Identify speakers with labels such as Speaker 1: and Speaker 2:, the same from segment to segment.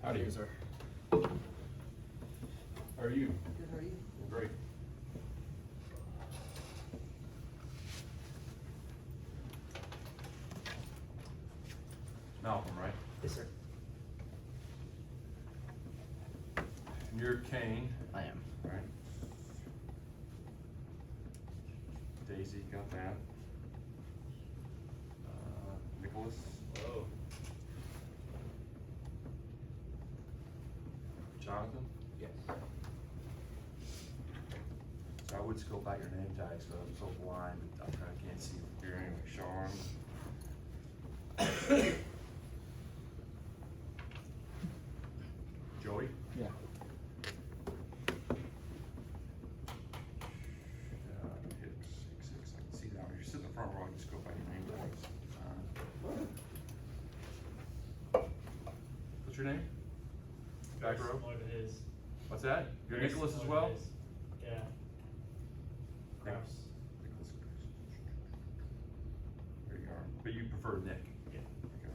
Speaker 1: How do you?
Speaker 2: Sir.
Speaker 1: How are you?
Speaker 2: Good, how are you?
Speaker 1: Great. Malcolm, right?
Speaker 2: Yes, sir.
Speaker 1: And you're Kane,
Speaker 2: I am.
Speaker 1: right? Daisy, got that. Nicholas.
Speaker 3: Hello.
Speaker 1: Jonathan?
Speaker 3: Yes.
Speaker 1: So I would scope out your name tags, but I'm so blind, I can't see from here anyway. Sean. Joey?
Speaker 4: Yeah.
Speaker 1: Hit 6, I can see that. You're sitting in the front row, I can scope out your name tags. What's your name? Back row?
Speaker 3: Similar to his.
Speaker 1: What's that? You're
Speaker 3: Very
Speaker 1: Nicholas as
Speaker 3: similar to
Speaker 1: well?
Speaker 3: his. Yeah. Crafts.
Speaker 1: Nicholas. There you are. But you prefer Nick?
Speaker 3: Yeah.
Speaker 1: Okay.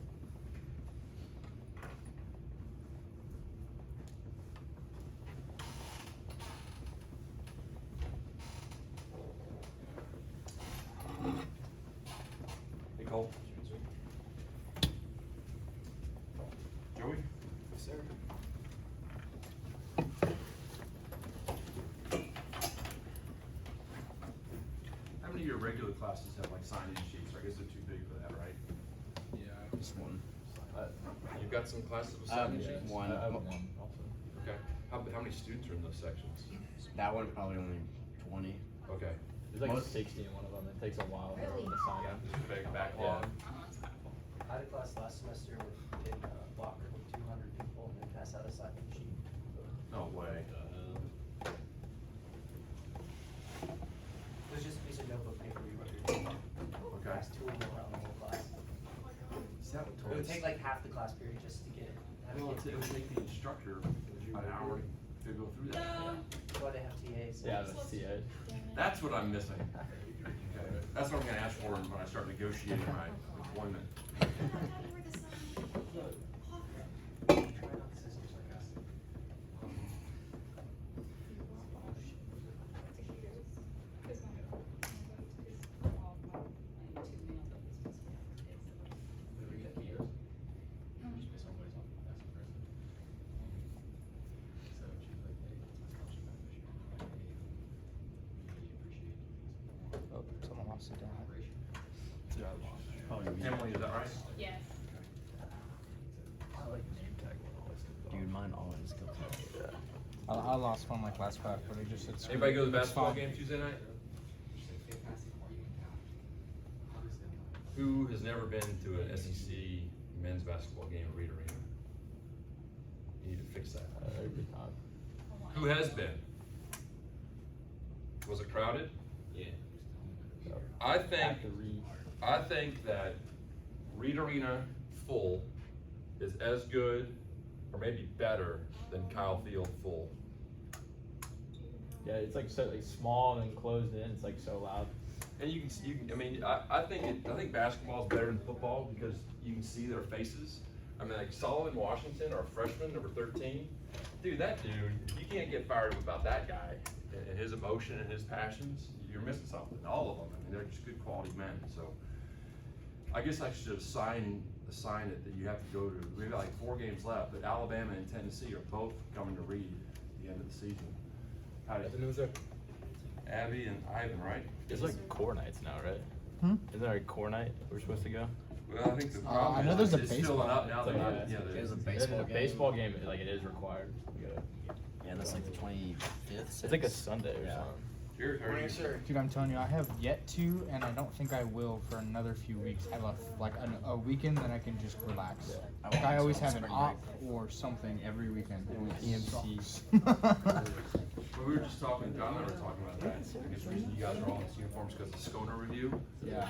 Speaker 1: Hey Cole. Joey?
Speaker 2: Yes, sir.
Speaker 1: How many of your regular classes have like sign-in sheets? I guess they're too big for that, right?
Speaker 2: Yeah, just one.
Speaker 1: You've got some classes with
Speaker 2: Um,
Speaker 1: sign-in sheets?
Speaker 2: one.
Speaker 4: I have one also.
Speaker 1: Okay. How many students are in those sections?
Speaker 2: That one probably only 20.
Speaker 1: Okay.
Speaker 4: There's like
Speaker 2: Most-
Speaker 4: 60 in one of them. It takes a while for them to sign in.
Speaker 1: Just a big backlog.
Speaker 5: I had a class last semester in Walker with 200 people and they passed out a sign-in sheet.
Speaker 1: No way.
Speaker 5: It was just a piece of notebook paper you wrote your name on.
Speaker 1: Okay.
Speaker 5: Passed two of them around the whole class.
Speaker 1: Is that what
Speaker 5: It would take like half the class period just to get it.
Speaker 1: Well, it would take the instructor an hour to go through that.
Speaker 5: That's why they have TAs.
Speaker 4: Yeah, the CA.
Speaker 1: That's what I'm missing. Okay. That's what I'm gonna ask for when I start negotiating my employment.
Speaker 5: Try not to say so sarcastic.
Speaker 4: Oh, someone wants to sit down.
Speaker 1: Emily, is that right?
Speaker 6: Yes.
Speaker 4: I like name tag one.
Speaker 2: Dude, mine always go through.
Speaker 4: I lost one of my class pack, but he just said. screw
Speaker 1: Anybody
Speaker 4: it,
Speaker 1: go to the
Speaker 4: it's
Speaker 1: basketball
Speaker 4: fine.
Speaker 1: game Tuesday night? Who has never been to an SEC men's basketball game at Reed Arena? You need to fix that.
Speaker 4: Every time.
Speaker 1: Who has been? Was it crowded?
Speaker 3: Yeah.
Speaker 1: I think
Speaker 4: Have to read.
Speaker 1: I think that Reed Arena full is as good or maybe better than Kyle Field full.
Speaker 4: Yeah, it's like so like small and closed in. It's like so loud.
Speaker 1: And you can I mean, I think basketball is better than football because you can see their faces. I mean, like Solomon Washington, our freshman, number 13, dude, that dude, you can't get fired up about that guy and his emotion and his passions. You're missing something. All of them. I mean, they're just good quality men. So I guess I should assign it that you have to go to. We've got like 4 games left, but Alabama and Tennessee are both coming to Reed at the end of the season. How do you? Abby and Ivan, right?
Speaker 4: It's like core nights now, right? Isn't there a core night we're supposed to go?
Speaker 1: Well, I think the
Speaker 4: I
Speaker 1: problem
Speaker 4: know
Speaker 1: is
Speaker 4: there's a
Speaker 1: it's
Speaker 4: baseball.
Speaker 1: filling up now. They're
Speaker 4: Yeah,
Speaker 1: not, yeah,
Speaker 2: There's a
Speaker 4: And
Speaker 2: baseball
Speaker 4: the
Speaker 2: game.
Speaker 4: baseball game, like it is required. You gotta,
Speaker 2: Yeah, that's like the 25th.
Speaker 4: it's like a Sunday or
Speaker 2: Yeah.
Speaker 4: something.
Speaker 1: Jared, how are you?
Speaker 5: Sir.
Speaker 7: Dude, I'm telling you, I have yet to, and I don't think I will for another few weeks. Have a weekend that I can just relax.
Speaker 4: Yeah.
Speaker 7: Like I always have an
Speaker 2: Spring
Speaker 7: op or something every weekend.
Speaker 4: EMC.
Speaker 1: Well, we were just talking, John and I were talking about that. I guess the reason you guys are all in these uniforms because of Skona review.
Speaker 7: Yeah.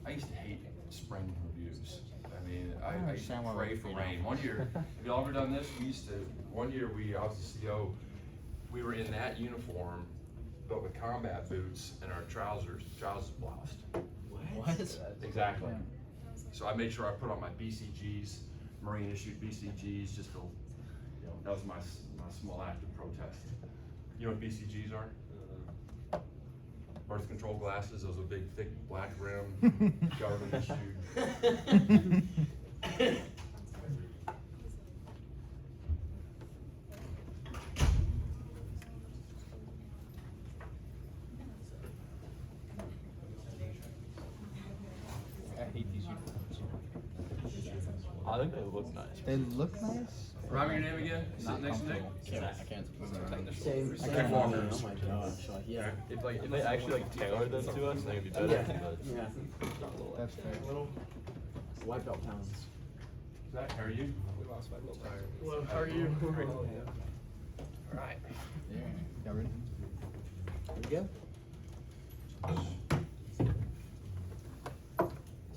Speaker 1: I used to hate spring reviews. I mean,
Speaker 7: I
Speaker 1: I used to
Speaker 7: understand why
Speaker 1: pray
Speaker 7: we-
Speaker 1: for
Speaker 7: you know.
Speaker 1: rain. One year, have y'all ever done this? We used to, one year I was the CO, we were in that uniform, but with combat boots and our trousers bloused.
Speaker 2: What?
Speaker 1: Exactly. So I made sure I put on my BCGs, Marine issued BCGs, just to, that was my small act of protest. You know what BCGs are? Birth control glasses, those are big, thick, black rim, government issued.
Speaker 7: I hate these uniforms.
Speaker 4: I think they look nice.
Speaker 7: They look nice.
Speaker 1: Remind me your name again?
Speaker 7: Not
Speaker 1: Sit next to Nick?
Speaker 7: comfortable.
Speaker 2: I can't move
Speaker 1: Same-
Speaker 2: around.
Speaker 1: same
Speaker 2: Same
Speaker 1: Walker.
Speaker 2: Oh my gosh. Like, yeah.
Speaker 4: If they actually like tailored them to us, then it'd be better. But
Speaker 2: Yeah.
Speaker 7: That's fair.
Speaker 2: White belt pounds.
Speaker 1: Zach, how are you?
Speaker 3: Well, how are you?
Speaker 7: Alright. Yeah. Y'all ready?
Speaker 2: We good?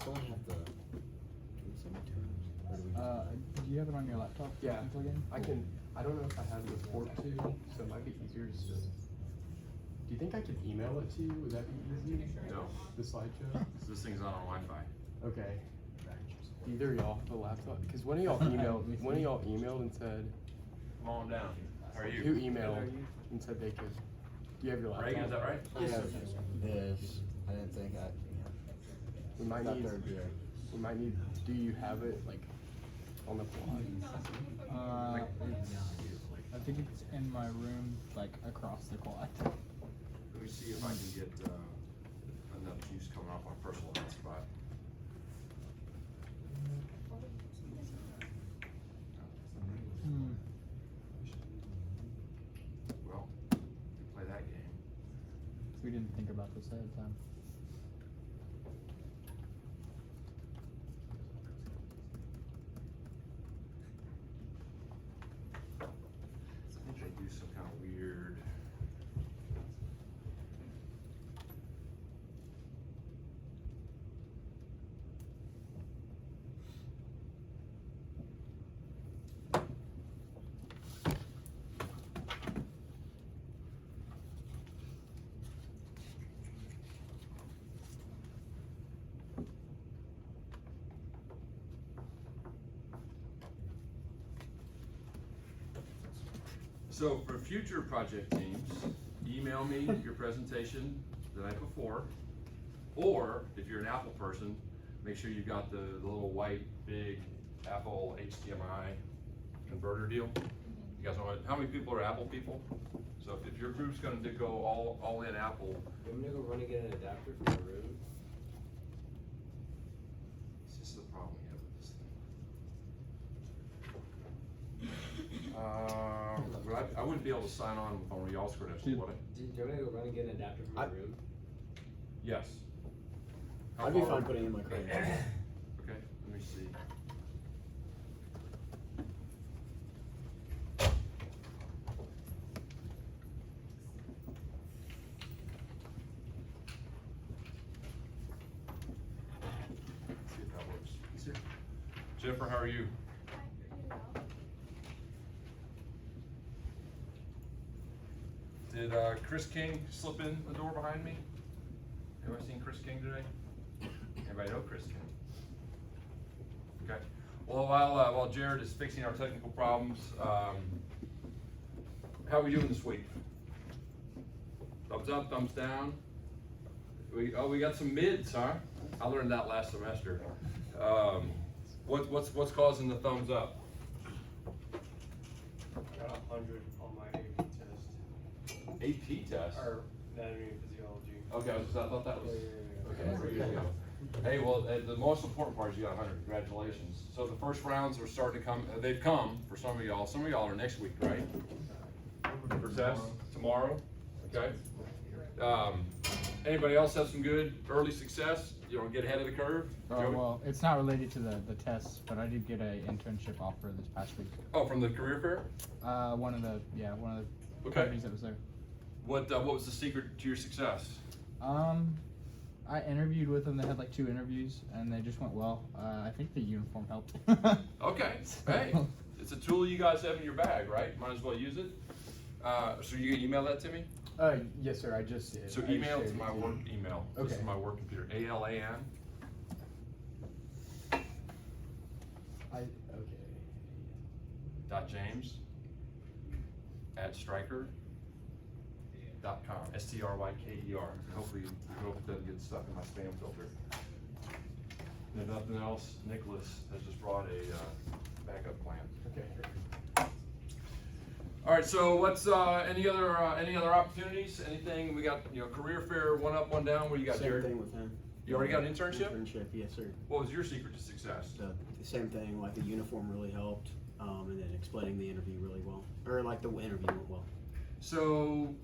Speaker 2: Still have the. Can we send it to him? Or do we
Speaker 7: Do you have it on your laptop?
Speaker 6: Yeah,
Speaker 7: You can plug in?
Speaker 6: I can. I don't know if I have the port to, so it might be easier just to. Do you think I could email it to you? Would that be easy?
Speaker 1: No.
Speaker 6: The slideshow?
Speaker 1: This thing's not on Wi-Fi.
Speaker 6: Okay. Either of y'all have the laptop? Because one of y'all emailed and said.
Speaker 1: Come on down. How are you?
Speaker 6: Who emailed and said they could. Do you have your laptop?
Speaker 1: Reagan, is that right?
Speaker 2: I have this. I didn't think I.
Speaker 6: We might
Speaker 2: Not
Speaker 6: need.
Speaker 2: third year.
Speaker 6: We might need. Do you have it like on the quad?
Speaker 7: I think it's in my room, like across the quad.
Speaker 1: Let me see if I can get enough juice coming off my personal hotspot.
Speaker 7: Hmm.
Speaker 1: Well, we play that game.
Speaker 7: We didn't think about this ahead of time.
Speaker 1: I think they do some kind of weird. So for future project teams, email me your presentation the night before, or if you're an Apple person, make sure you've got the little white big Apple HDMI converter deal. You guys know how many people are Apple people? So if your group's gonna go all in Apple,
Speaker 5: I'm gonna go run and get an adapter for my room.
Speaker 1: this is the problem we have with this thing. Well, I wouldn't be able to sign on with y'all's credentials, would I?
Speaker 5: Do you want me to go run and get an adapter for my room?
Speaker 1: Yes. How
Speaker 2: I'd be
Speaker 1: far-
Speaker 2: fine putting in my credit.
Speaker 1: Okay, let me see. See if that works. Is it- Jennifer, how are you? Did Chris King slip in the door behind me? Anybody seen Chris King today? Anybody know Chris King? Okay. Well, while Jared is fixing our technical problems, how are we doing this week? Thumbs up, thumbs down? We got some mids, huh? I learned that last semester. What's causing the thumbs up?
Speaker 3: I got 100 on my AP test.
Speaker 1: AP test.
Speaker 3: Or anatomy and physiology.
Speaker 1: Okay, I thought that was.
Speaker 3: Yeah.
Speaker 1: Okay, there you go. Hey, well, the most important part is you got 100. Congratulations. So the first rounds are starting to come. They've come for some of y'all. Some of y'all are next week, right? For test tomorrow. Okay. Anybody else have some good early success? You know, get ahead of the curve. Joey?
Speaker 7: Well, it's not related to the tests, but I did get a internship offer this past week.
Speaker 1: Oh, from the career fair.
Speaker 7: One of the
Speaker 1: Okay.
Speaker 7: companies that was there.
Speaker 1: What was the secret to your success?
Speaker 7: I interviewed with them. They had like 2 interviews, and they just went well. I think the uniform helped.
Speaker 1: Okay. Hey, it's a tool you guys have in your bag, right? Might as well use it. So you can email that to me?
Speaker 6: Yes, sir. I just did.
Speaker 1: So
Speaker 6: I
Speaker 1: email
Speaker 6: shared
Speaker 1: to
Speaker 6: it
Speaker 1: my
Speaker 6: you.
Speaker 1: work email. This is
Speaker 6: Okay.
Speaker 1: my work computer, ALAN.
Speaker 6: Okay.
Speaker 1: James@stryker.com. STRYKER. Hopefully, I hope it doesn't get stuck in my spam filter. And if nothing else, Nicholas has just brought a backup plan.
Speaker 6: Okay.
Speaker 1: All right, so what's any other opportunities? Anything we got? Career fair, one up, one down. What do you got,
Speaker 2: Same
Speaker 1: Jared?
Speaker 2: thing with him.
Speaker 1: You already got an internship?
Speaker 2: Internship, yes, sir.
Speaker 1: What was your secret to success?
Speaker 2: The same thing, like the uniform really helped, and then explaining the interview really well, or like the interview went well.
Speaker 1: So,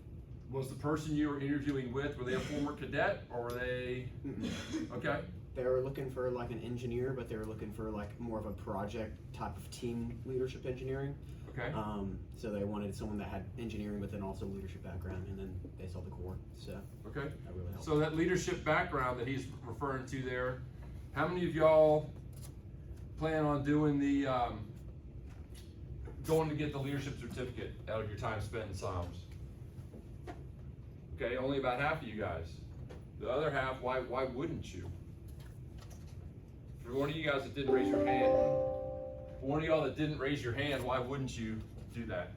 Speaker 1: was the person you were interviewing with, were they a former cadet, or were they? Okay.
Speaker 2: They were looking for like an engineer, but they were looking for like more of a project type of team leadership engineering.
Speaker 1: Okay.
Speaker 2: So they wanted someone that had engineering, but then also leadership background, and then they saw the core. So
Speaker 1: Okay.
Speaker 2: that really helped.
Speaker 1: So that leadership background that he's referring to there, how many of y'all plan on doing the going to get the leadership certificate out of your time spent in SOMS? Okay, only about half of you guys. The other half, why wouldn't you? For one of you guys that didn't raise your hand, for one of y'all that didn't raise your hand, why wouldn't you do that?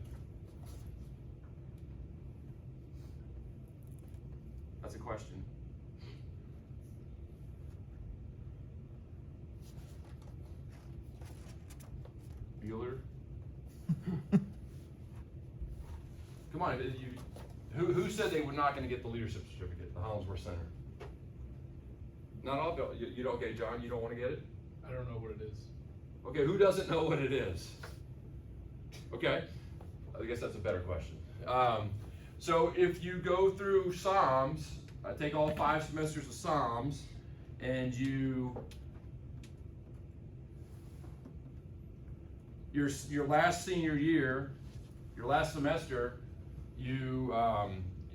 Speaker 1: That's a question. Bueller? Come on, who said they were not going to get the leadership certificate at the Hollinsworth Center? Not all, you don't, okay, John, you don't want to get it?
Speaker 3: I don't know what it is.
Speaker 1: Okay, who doesn't know what it is? Okay, I guess that's a better question. So if you go through SOMS, take all 5 semesters of SOMS, and your last senior year, your last semester,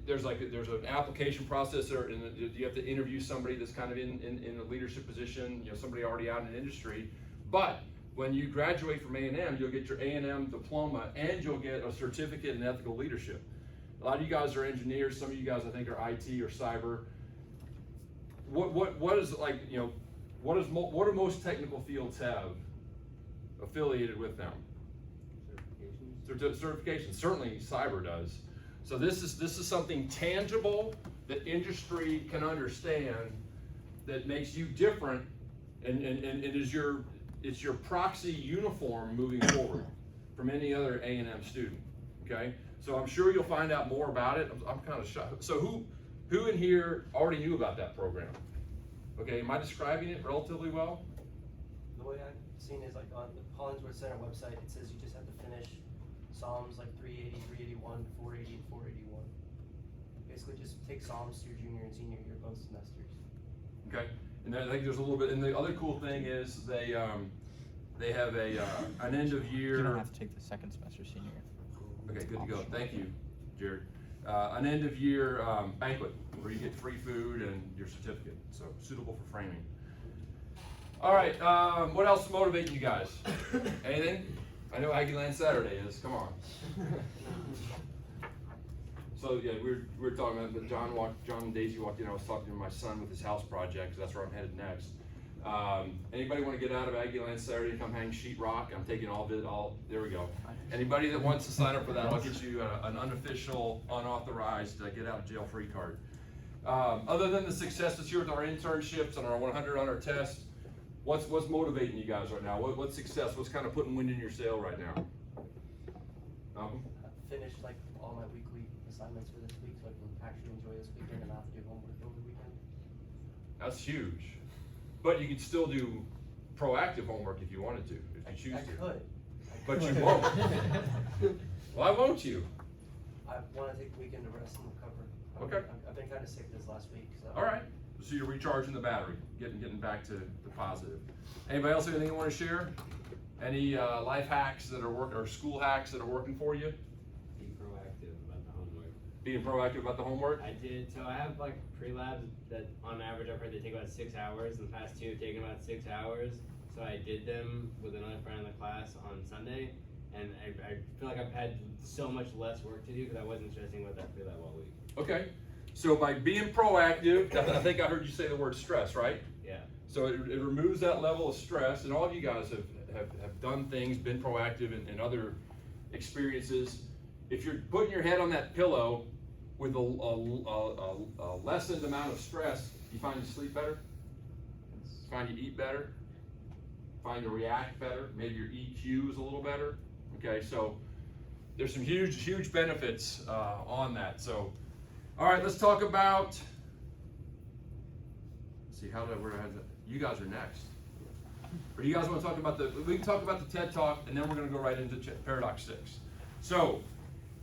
Speaker 1: there's an application process, and you have to interview somebody that's kind of in a leadership position, somebody already out in industry. But when you graduate from A&M, you'll get your A&M diploma, and you'll get a certificate in ethical leadership. A lot of you guys are engineers. Some of you guys, I think, are IT or cyber. What is like, what do most technical fields have affiliated with them? Certifications. Certainly cyber does. So this is something tangible that industry can understand, that makes you different, and it's your proxy uniform moving forward from any other A&M student. Okay, so I'm sure you'll find out more about it. I'm kind of shocked. So who in here already knew about that program? Okay, am I describing it relatively well?
Speaker 5: The way I've seen is like on the Hollinsworth Center website, it says you just have to finish SOMS like 380, 381, 480, and 481. Basically just take SOMS to your junior and senior year both semesters.
Speaker 1: Okay, and then I think there's a little bit, and the other cool thing is they have an end of year.
Speaker 7: You don't have to take the second semester senior year.
Speaker 1: Okay, good to go. Thank you, Jared. An end of year banquet where you get free food and your certificate. So suitable for framing. All right, what else is motivating you guys? Anything? I know Aggieland Saturday is. Come on. So yeah, we were talking about John and Daisy walked in. I was talking to my son with his house project, because that's where I'm headed next. Anybody want to get out of Aggieland Saturday and come hang sheetrock? I'm taking there we go. Anybody that wants to sign up for that, I'll get you an unofficial, unauthorized, get out of jail free card. Other than the success this year with our internships and our 100 on our test, what's motivating you guys right now? What's success? What's kind of putting wind in your sail right now? Malcolm?
Speaker 5: I finished like all my weekly assignments for this week, so I can actually enjoy this weekend and not have to do homework over the weekend.
Speaker 1: That's huge. But you could still do proactive homework if you wanted to, if you choose to.
Speaker 5: I could.
Speaker 1: But you won't. Why won't you?
Speaker 5: I want to take the weekend to rest and recover.
Speaker 1: Okay.
Speaker 5: I've been kind of sick this last week, so.
Speaker 1: All right. So you're recharging the battery, getting back to the positive. Anybody else have anything you want to share? Any life hacks that are or school hacks that are working for you?
Speaker 8: Be proactive about the homework.
Speaker 1: Being proactive about the homework?
Speaker 8: I did, so I have like pre-labs that on average I've heard they take about 6 hours, and the past 2 have taken about 6 hours. So I did them with another friend in the class on Sunday, and I feel like I've had so much less work to do because I wasn't stressing about that pre-lab all week.
Speaker 1: Okay. So by being proactive, I think I heard you say the word stress, right?
Speaker 8: Yeah.
Speaker 1: So it removes that level of stress, and all of you guys have done things, been proactive in other experiences. If you're putting your head on that pillow with a lessened amount of stress, you find you sleep better, find you eat better, find you react better, maybe your EQ is a little better. Okay, so there's some huge benefits on that. So, all right, let's talk about, let's see, where I had that? You guys are next. Or do you guys want to talk about we can talk about the TED Talk, and then we're going to go right into Paradox 6. So,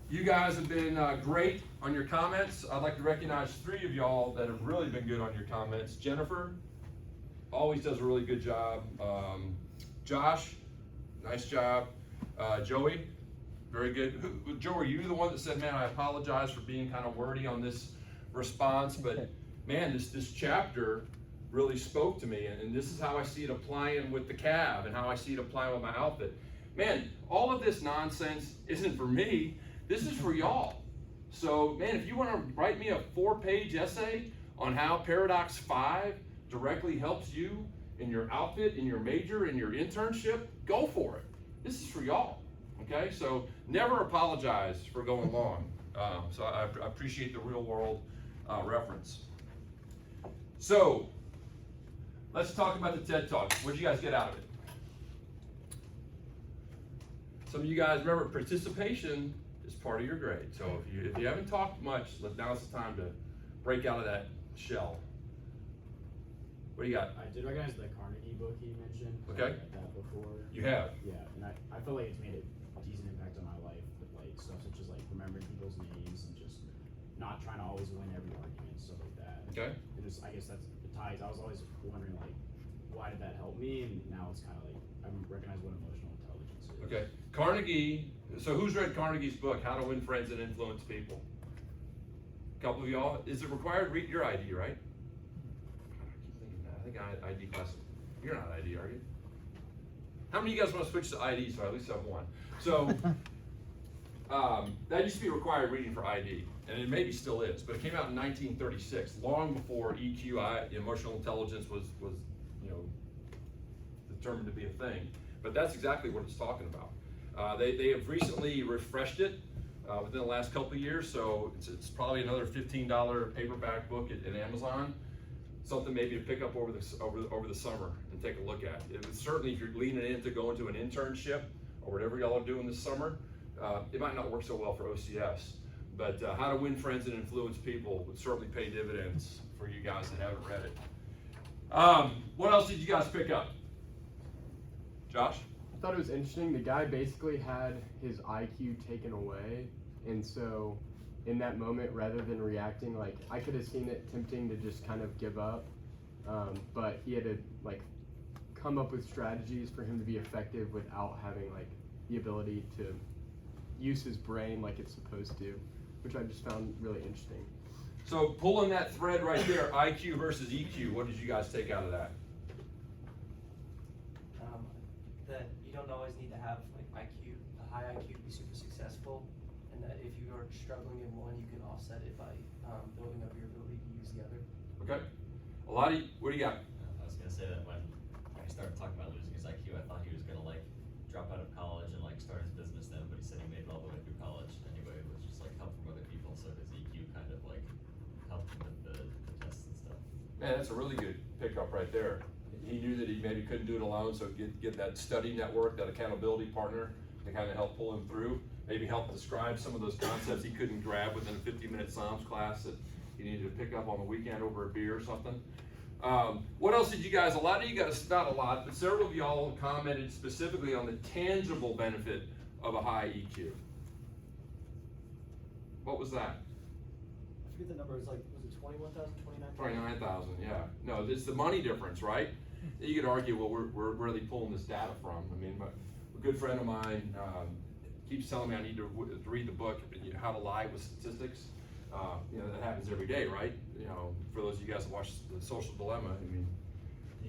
Speaker 1: you guys have been great on your comments. I'd like to recognize 3 of y'all that have really been good on your comments. Jennifer always does a really good job. Josh, nice job. Joey, very good. Joe, are you the one that said, man, I apologize for being kind of wordy on this response, but man, this chapter really spoke to me, and this is how I see it applying with the cab and how I see it applying with my outfit. Man, all of this nonsense isn't for me. This is for y'all. So, man, if you want to write me a 4-page essay on how Paradox 5 directly helps you in your outfit, in your major, in your internship, go for it. This is for y'all, okay? So never apologize for going long. So I appreciate the real world reference. So let's talk about the TED Talk. What did you guys get out of it? Some of you guys remember participation is part of your grade. So if you haven't talked much, now's the time to break out of that shell. What do you got?
Speaker 9: I did recognize the Carnegie book he mentioned.
Speaker 1: Okay.
Speaker 9: I read that before.
Speaker 1: You have?
Speaker 9: Yeah, and I feel like it's made a decent impact on my life with like stuff such as like remembering people's names and just not trying to always win every argument, stuff like that.
Speaker 1: Okay.
Speaker 9: And just, I guess that's the ties. I was always wondering like, why did that help me? And now it's kind of like, I recognize what emotional intelligence is.
Speaker 1: Okay. Carnegie, so who's read Carnegie's book, How to Win Friends and Influence People? A couple of y'all. Is it required to read your ID, right? I think ID class. You're not ID, are you? How many of you guys want to switch to ID so I at least have one? So that used to be required reading for ID, and it maybe still is, but it came out in 1936, long before EQ, emotional intelligence was determined to be a thing. But that's exactly what it's talking about. They have recently refreshed it within the last couple of years, so it's probably another $15 paperback book at Amazon. Something maybe to pick up over the summer and take a look at. Certainly, if you're leaning in to go into an internship or whatever y'all are doing this summer, it might not work so well for OCS. But How to Win Friends and Influence People would certainly pay dividends for you guys that haven't read it. What else did you guys pick up? Josh?
Speaker 6: I thought it was interesting. The guy basically had his IQ taken away, and so in that moment, rather than reacting, like I could have seen it tempting to just kind of give up, but he had to like come up with strategies for him to be effective without having like the ability to use his brain like it's supposed to, which I just found really interesting.
Speaker 1: So pulling that thread right there, IQ versus EQ, what did you guys take out of that?
Speaker 5: That you don't always need to have like a high IQ to be super successful, and that if you are struggling in one, you can offset it by building up your ability to use the other.
Speaker 1: Okay. A lot of you, what do you got?
Speaker 10: I was gonna say that when I started talking about losing his IQ, I thought he was gonna like drop out of college and like start his business then, but he said he made it all the way through college anyway, which is like help from other people, so his EQ kind of like helped him with the tests and stuff.
Speaker 1: Man, that's a really good pickup right there. He knew that he maybe couldn't do it alone, so get that study network, that accountability partner to kind of help pull him through, maybe help describe some of those concepts he couldn't grab within a 50-minute SOMS class that he needed to pick up on the weekend over a beer or something. What else did you guys, a lot of you guys, not a lot, but several of y'all commented specifically on the tangible benefit of a high EQ. What was that?
Speaker 5: I forget the number, was it 21,000, 29,000?
Speaker 1: 29,000, yeah. No, it's the money difference, right? You could argue, well, we're really pulling this data from. I mean, a good friend of mine keeps telling me I need to read the book, How to Lie with Statistics. That happens every day, right? For those of you guys that watch The Social Dilemma, I mean,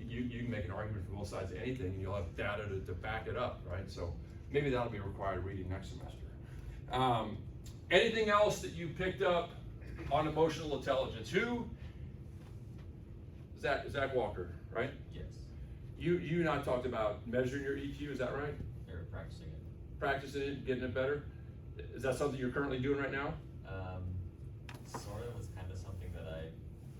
Speaker 1: you can make an argument from both sides of anything, and you'll have data to back it up, right? So maybe that'll be required reading next semester. Anything else that you picked up on emotional intelligence? Who? Zach Walker, right?
Speaker 10: Yes.
Speaker 1: You and I talked about measuring your EQ, is that right?
Speaker 10: They're practicing it.
Speaker 1: Practicing it, getting it better? Is that something you're currently doing right now?
Speaker 10: Sort of. It's kind of something that I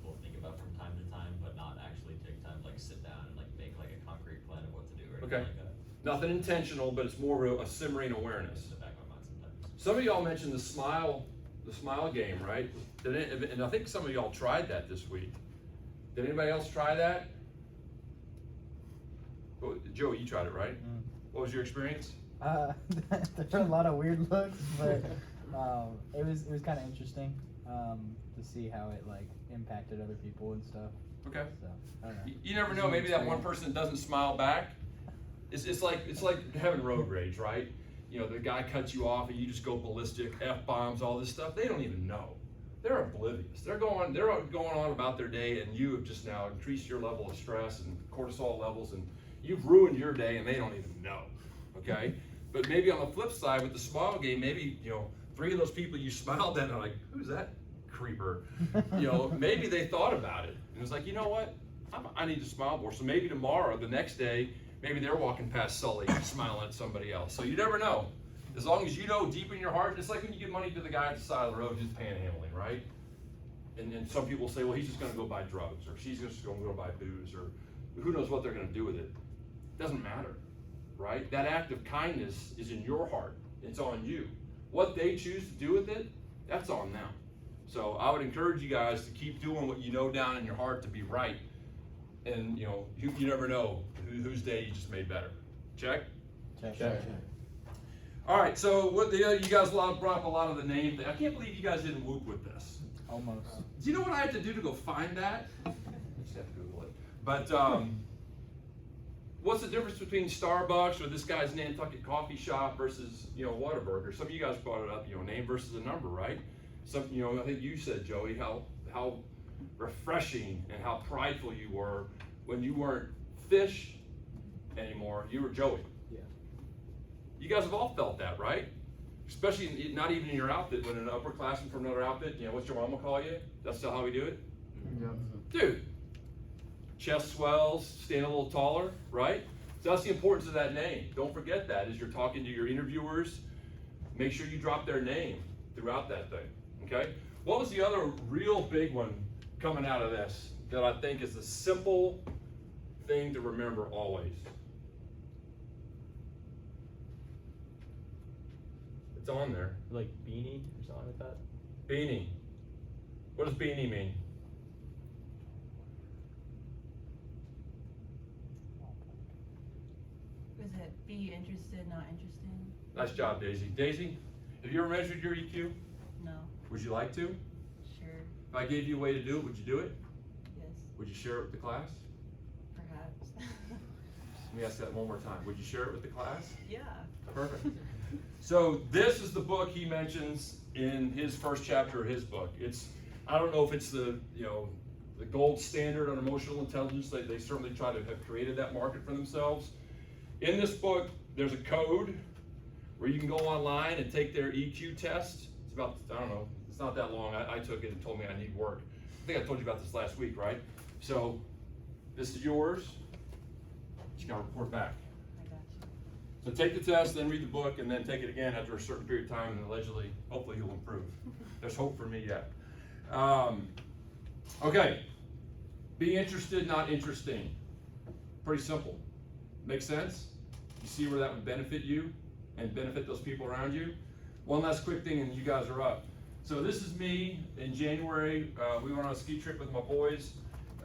Speaker 10: will think about from time to time, but not actually take time to like sit down and like make like a concrete plan of what to do or anything
Speaker 1: Okay.
Speaker 10: like that.
Speaker 1: Nothing intentional, but it's more of a simmering awareness.
Speaker 10: It's in the back of my mind sometimes.
Speaker 1: Some of y'all mentioned the smile game, right? And I think some of y'all tried that this week. Did anybody else try that? Oh, Joe, you tried it, right? What was your experience?
Speaker 7: There were a lot of weird looks, but it was kind of interesting to see how it like impacted other people and stuff.
Speaker 1: Okay.
Speaker 7: So I don't know.
Speaker 1: You never know. Maybe that one person doesn't smile back. It's like having road rage, right? You know, the guy cuts you off and you just go ballistic, F-bombs, all this stuff. They don't even know. They're oblivious. They're going on about their day, and you have just now increased your level of stress and cortisol levels, and you've ruined your day, and they don't even know. Okay? But maybe on the flip side with the smile game, maybe, you know, 3 of those people you smiled at are like, who's that creeper? You know, maybe they thought about it. And it's like, you know what? I need to smile more. So maybe tomorrow, the next day, maybe they're walking past Sully and smiling at somebody else. So you never know. As long as you know deep in your heart, it's like when you give money to the guy at the side of the road just panhandling, right? And some people say, well, he's just going to go buy drugs, or she's just going to go buy booze, or who knows what they're going to do with it. Doesn't matter, right? That act of kindness is in your heart. It's on you. What they choose to do with it, that's on them. So I would encourage you guys to keep doing what you know down in your heart to be right. And, you know, you never know whose day you just made better. Check?
Speaker 7: Check.
Speaker 1: All right, so you guys brought up a lot of the names. I can't believe you guys didn't whoop with this.
Speaker 7: Almost.
Speaker 1: Do you know what I had to do to go find that? I just have to Google it. But what's the difference between Starbucks or this guy's Nantucket coffee shop versus, you know, Whataburger? Some of you guys brought it up, you know, name versus a number, right? Some, you know, I think you said, Joey, how refreshing and how prideful you were when you weren't Fish anymore, you were Joey.
Speaker 2: Yeah.
Speaker 1: You guys have all felt that, right? Especially not even in your outfit, when an upperclassman from another outfit, you know, what's your mama call you? That's still how we do it?
Speaker 6: Yep.
Speaker 1: Dude, chest swells, stand a little taller, right? So that's the importance of that name. Don't forget that as you're talking to your interviewers. Make sure you drop their name throughout that thing, okay? What was the other real big one coming out of this that I think is a simple thing to remember always? It's on there.
Speaker 4: Like beanie or something like that.
Speaker 1: Beanie. What does beanie mean?
Speaker 11: Is it be interested, not interested?
Speaker 1: Nice job, Daisy. Daisy, have you ever measured your EQ?
Speaker 11: No.
Speaker 1: Would you like to?
Speaker 11: Sure.
Speaker 1: If I gave you a way to do it, would you do it?
Speaker 11: Yes.
Speaker 1: Would you share it with the class?
Speaker 11: Perhaps.
Speaker 1: Let me ask that one more time. Would you share it with the class?
Speaker 11: Yeah.
Speaker 1: Perfect. So this is the book he mentions in his first chapter of his book. It's, I don't know if it's the, you know, the gold standard on emotional intelligence. They certainly try to have created that market for themselves. In this book, there's a code where you can go online and take their EQ test. It's about, I don't know, it's not that long. I took it and told me I need work. I think I told you about this last week, right? So this is yours. You gotta report back.
Speaker 11: I got you.
Speaker 1: So take the test, then read the book, and then take it again after a certain period of time, and allegedly, hopefully you'll improve. There's hope for me yet. Okay, be interested, not interesting. Pretty simple. Make sense? You see where that would benefit you and benefit those people around you? One last quick thing, and you guys are up. So this is me in January. We went on a ski trip with my boys.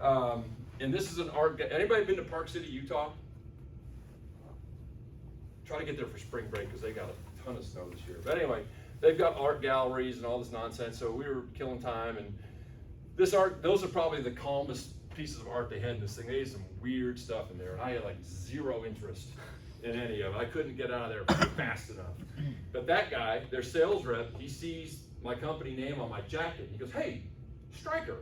Speaker 1: And this is an art, anybody been to Park City, Utah? Try to get there for spring break because they got a ton of snow this year. But anyway, they've got art galleries and all this nonsense. So we were killing time, and this art, those are probably the calmest pieces of art they had in this thing. They had some weird stuff in there, and I had like zero interest in any of it. I couldn't get out of there fast enough. But that guy, their sales rep, he sees my company name on my jacket. He goes, "Hey, Stryker.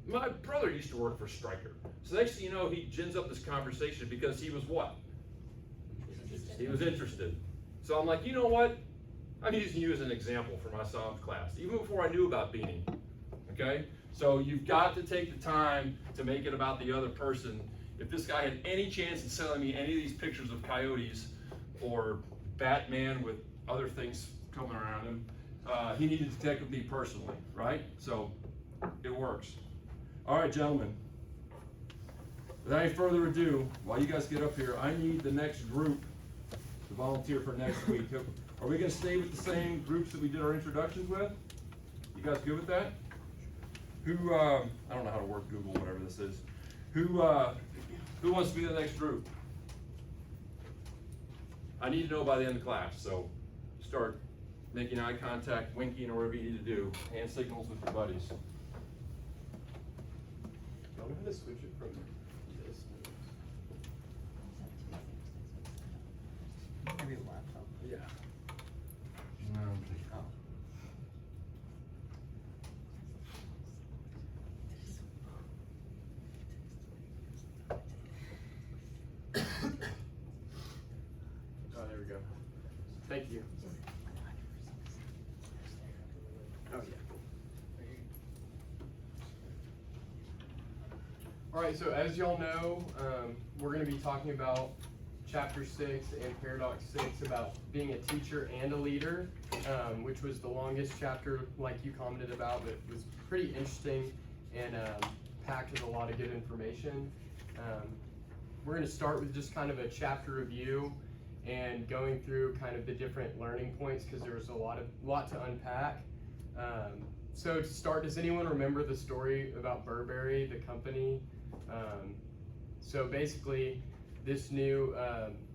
Speaker 1: My brother used to work for Stryker." So next thing you know, he gins up this conversation because he was what? He was interested. So I'm like, you know what? I'm using you as an example for my SOMS class, even before I knew about beanie, okay? So you've got to take the time to make it about the other person if this guy had any chance in selling me any of these pictures of coyotes or Batman with other things coming around him, he needed to take with me personally, right? So it works. All right, gentlemen. Without any further ado, while you guys get up here, I need the next group to volunteer for next week. Are we going to stay with the same groups that we did our introductions with? You guys good with that? Who, I don't know how to work Google, whatever this is. Who wants to be the next group? I need to know by the end of class, so start making eye contact, winking, or whatever you need to do. Hand signals with your buddies.
Speaker 6: I don't know how to switch it from this.
Speaker 7: Maybe a laptop.
Speaker 6: Yeah. Oh, there we go. Thank you. Oh, yeah. All right, so as y'all know, we're going to be talking about Chapter 6 and Paradox 6 about being a teacher and a leader, which was the longest chapter, like you commented about, but it was pretty interesting and packed with a lot of good information. We're going to start with just kind of a chapter review and going through kind of the different learning points because there was a lot to unpack. So to start, does anyone remember the story about Burberry, the company? So basically, this new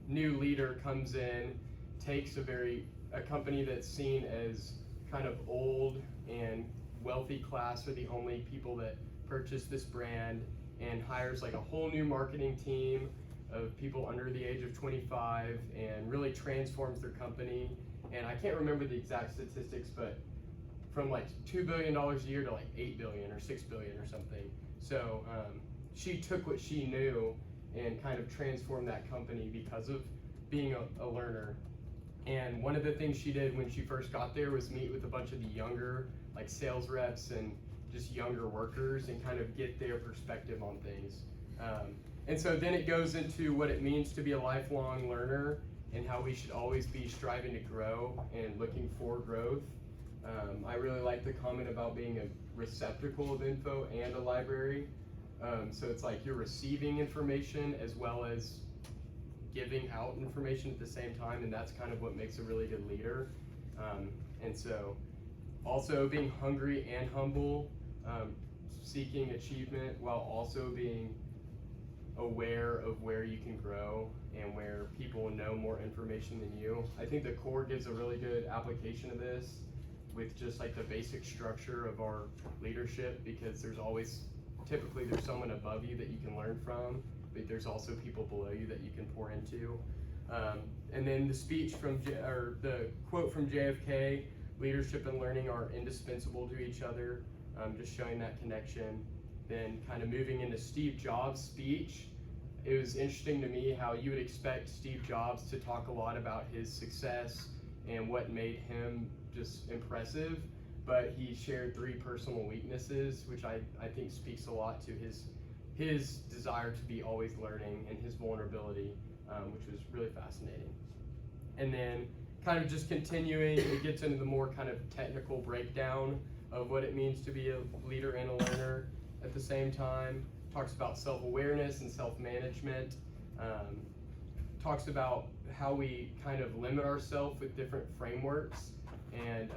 Speaker 6: leader comes in, takes a company that's seen as kind of old and wealthy class are the only people that purchase this brand, and hires like a whole new marketing team of people under the age of 25 and really transforms their company. And I can't remember the exact statistics, but from like $2 billion a year to like 8 billion or 6 billion or something. So she took what she knew and kind of transformed that company because of being a learner. And one of the things she did when she first got there was meet with a bunch of the younger like sales reps and just younger workers and kind of get their perspective on things. And so then it goes into what it means to be a lifelong learner and how we should always be striving to grow and looking for growth. I really like the comment about being a receptacle of info and a library. So it's like you're receiving information as well as giving out information at the same time, and that's kind of what makes a really good leader. And so also being hungry and humble, seeking achievement while also being aware of where you can grow and where people know more information than you. I think the core gives a really good application of this with just like the basic structure of our leadership, because typically there's someone above you that you can learn from, but there's also people below you that you can pour into. And then the quote from JFK, leadership and learning are indispensable to each other, just showing that connection. Then kind of moving into Steve Jobs' speech, it was interesting to me how you would expect Steve Jobs to talk a lot about his success and what made him just impressive, but he shared 3 personal weaknesses, which I think speaks a lot to his desire to be always learning and his vulnerability, which was really fascinating. And then kind of just continuing, it gets into the more kind of technical breakdown of what it means to be a leader and a learner at the same time. Talks about self-awareness and self-management. Talks about how we kind of limit ourselves with different frameworks and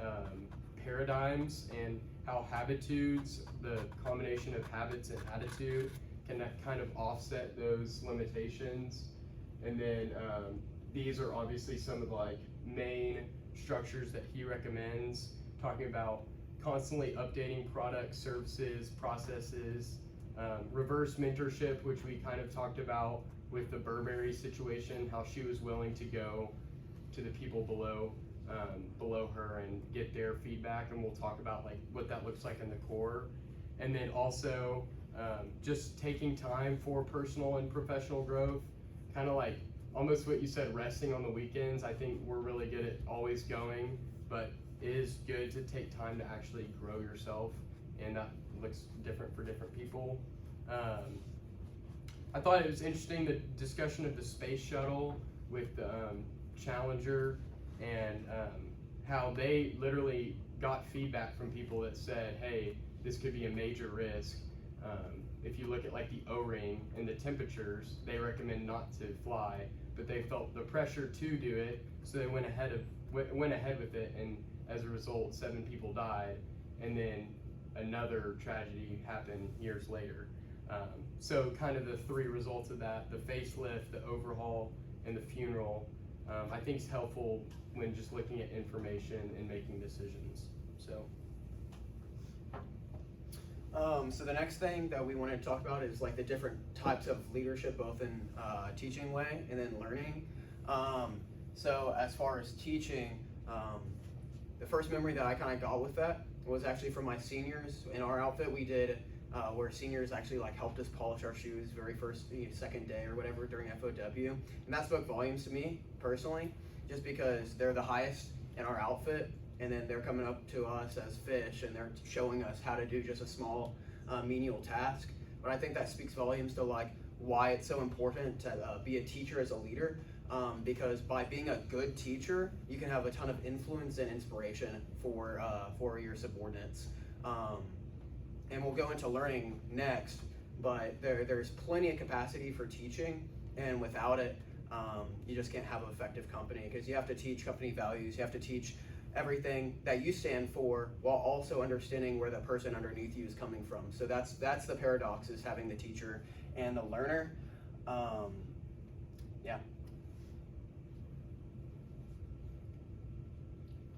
Speaker 6: paradigms, and how habitudes, the combination of habits and attitude, can kind of offset those limitations. And then these are obviously some of the like main structures that he recommends, talking about constantly updating products, services, processes, reverse mentorship, which we kind of talked about with the Burberry situation, how she was willing to go to the people below her and get their feedback, and we'll talk about like what that looks like in the core. And then also just taking time for personal and professional growth, kind of like almost what you said, resting on the weekends. I think we're really good at always going, but it is good to take time to actually grow yourself, and that looks different for different people. I thought it was interesting the discussion of the space shuttle with the Challenger and how they literally got feedback from people that said, hey, this could be a major risk. If you look at like the O-ring and the temperatures, they recommend not to fly, but they felt the pressure to do it, so they went ahead with it, and as a result, 7 people died, and then another tragedy happened years later. So kind of the 3 results of that, the facelift, the overhaul, and the funeral, I think is helpful when just looking at information and making decisions.
Speaker 2: So the next thing that we wanted to talk about is like the different types of leadership, both in teaching way and then learning. So as far as teaching, the first memory that I kind of got with that was actually from my seniors. In our outfit, we did where seniors actually like helped us polish our shoes very first, second day or whatever during FOW, and that spoke volumes to me personally, just because they're the highest in our outfit, and then they're coming up to us as fish and they're showing us how to do just a small menial task. But I think that speaks volumes to like why it's so important to be a teacher as a leader, because by being a good teacher, you can have a ton of influence and inspiration for your subordinates. And we'll go into learning next, but there's plenty of capacity for teaching, and without it, you just can't have an effective company, because you have to teach company values, you have to teach everything that you stand for while also understanding where the person underneath you is coming from. So that's the paradox, is having the teacher and the learner. Yeah.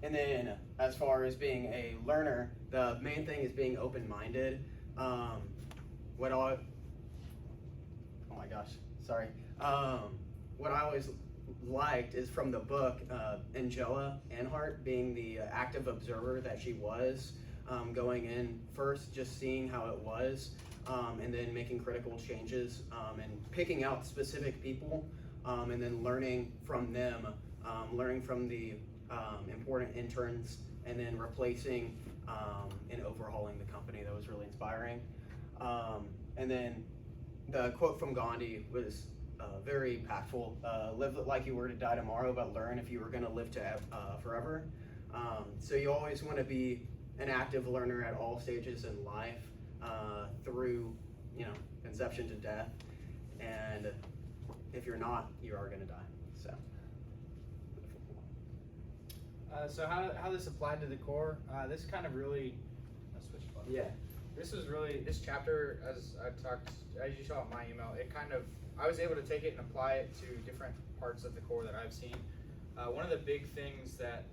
Speaker 2: And then as far as being a learner, the main thing is being open-minded. Oh my gosh, sorry. What I always liked is from the book, Angela Anhart being the active observer that she was, going in first, just seeing how it was, and then making critical changes, and picking out specific people, and then learning from them, learning from the important interns, and then replacing and overhauling the company. That was really inspiring. And then the quote from Gandhi was very impactful. Live like you were to die tomorrow, but learn if you were going to live to forever. So you always want to be an active learner at all stages in life, through conception to death. And if you're not, you are going to die.
Speaker 7: So how this applied to the core, this kind of really, I'll switch buttons.
Speaker 2: Yeah.
Speaker 7: This chapter, as you saw in my email, I was able to take it and apply it to different parts of the core that I've seen. One of the big things that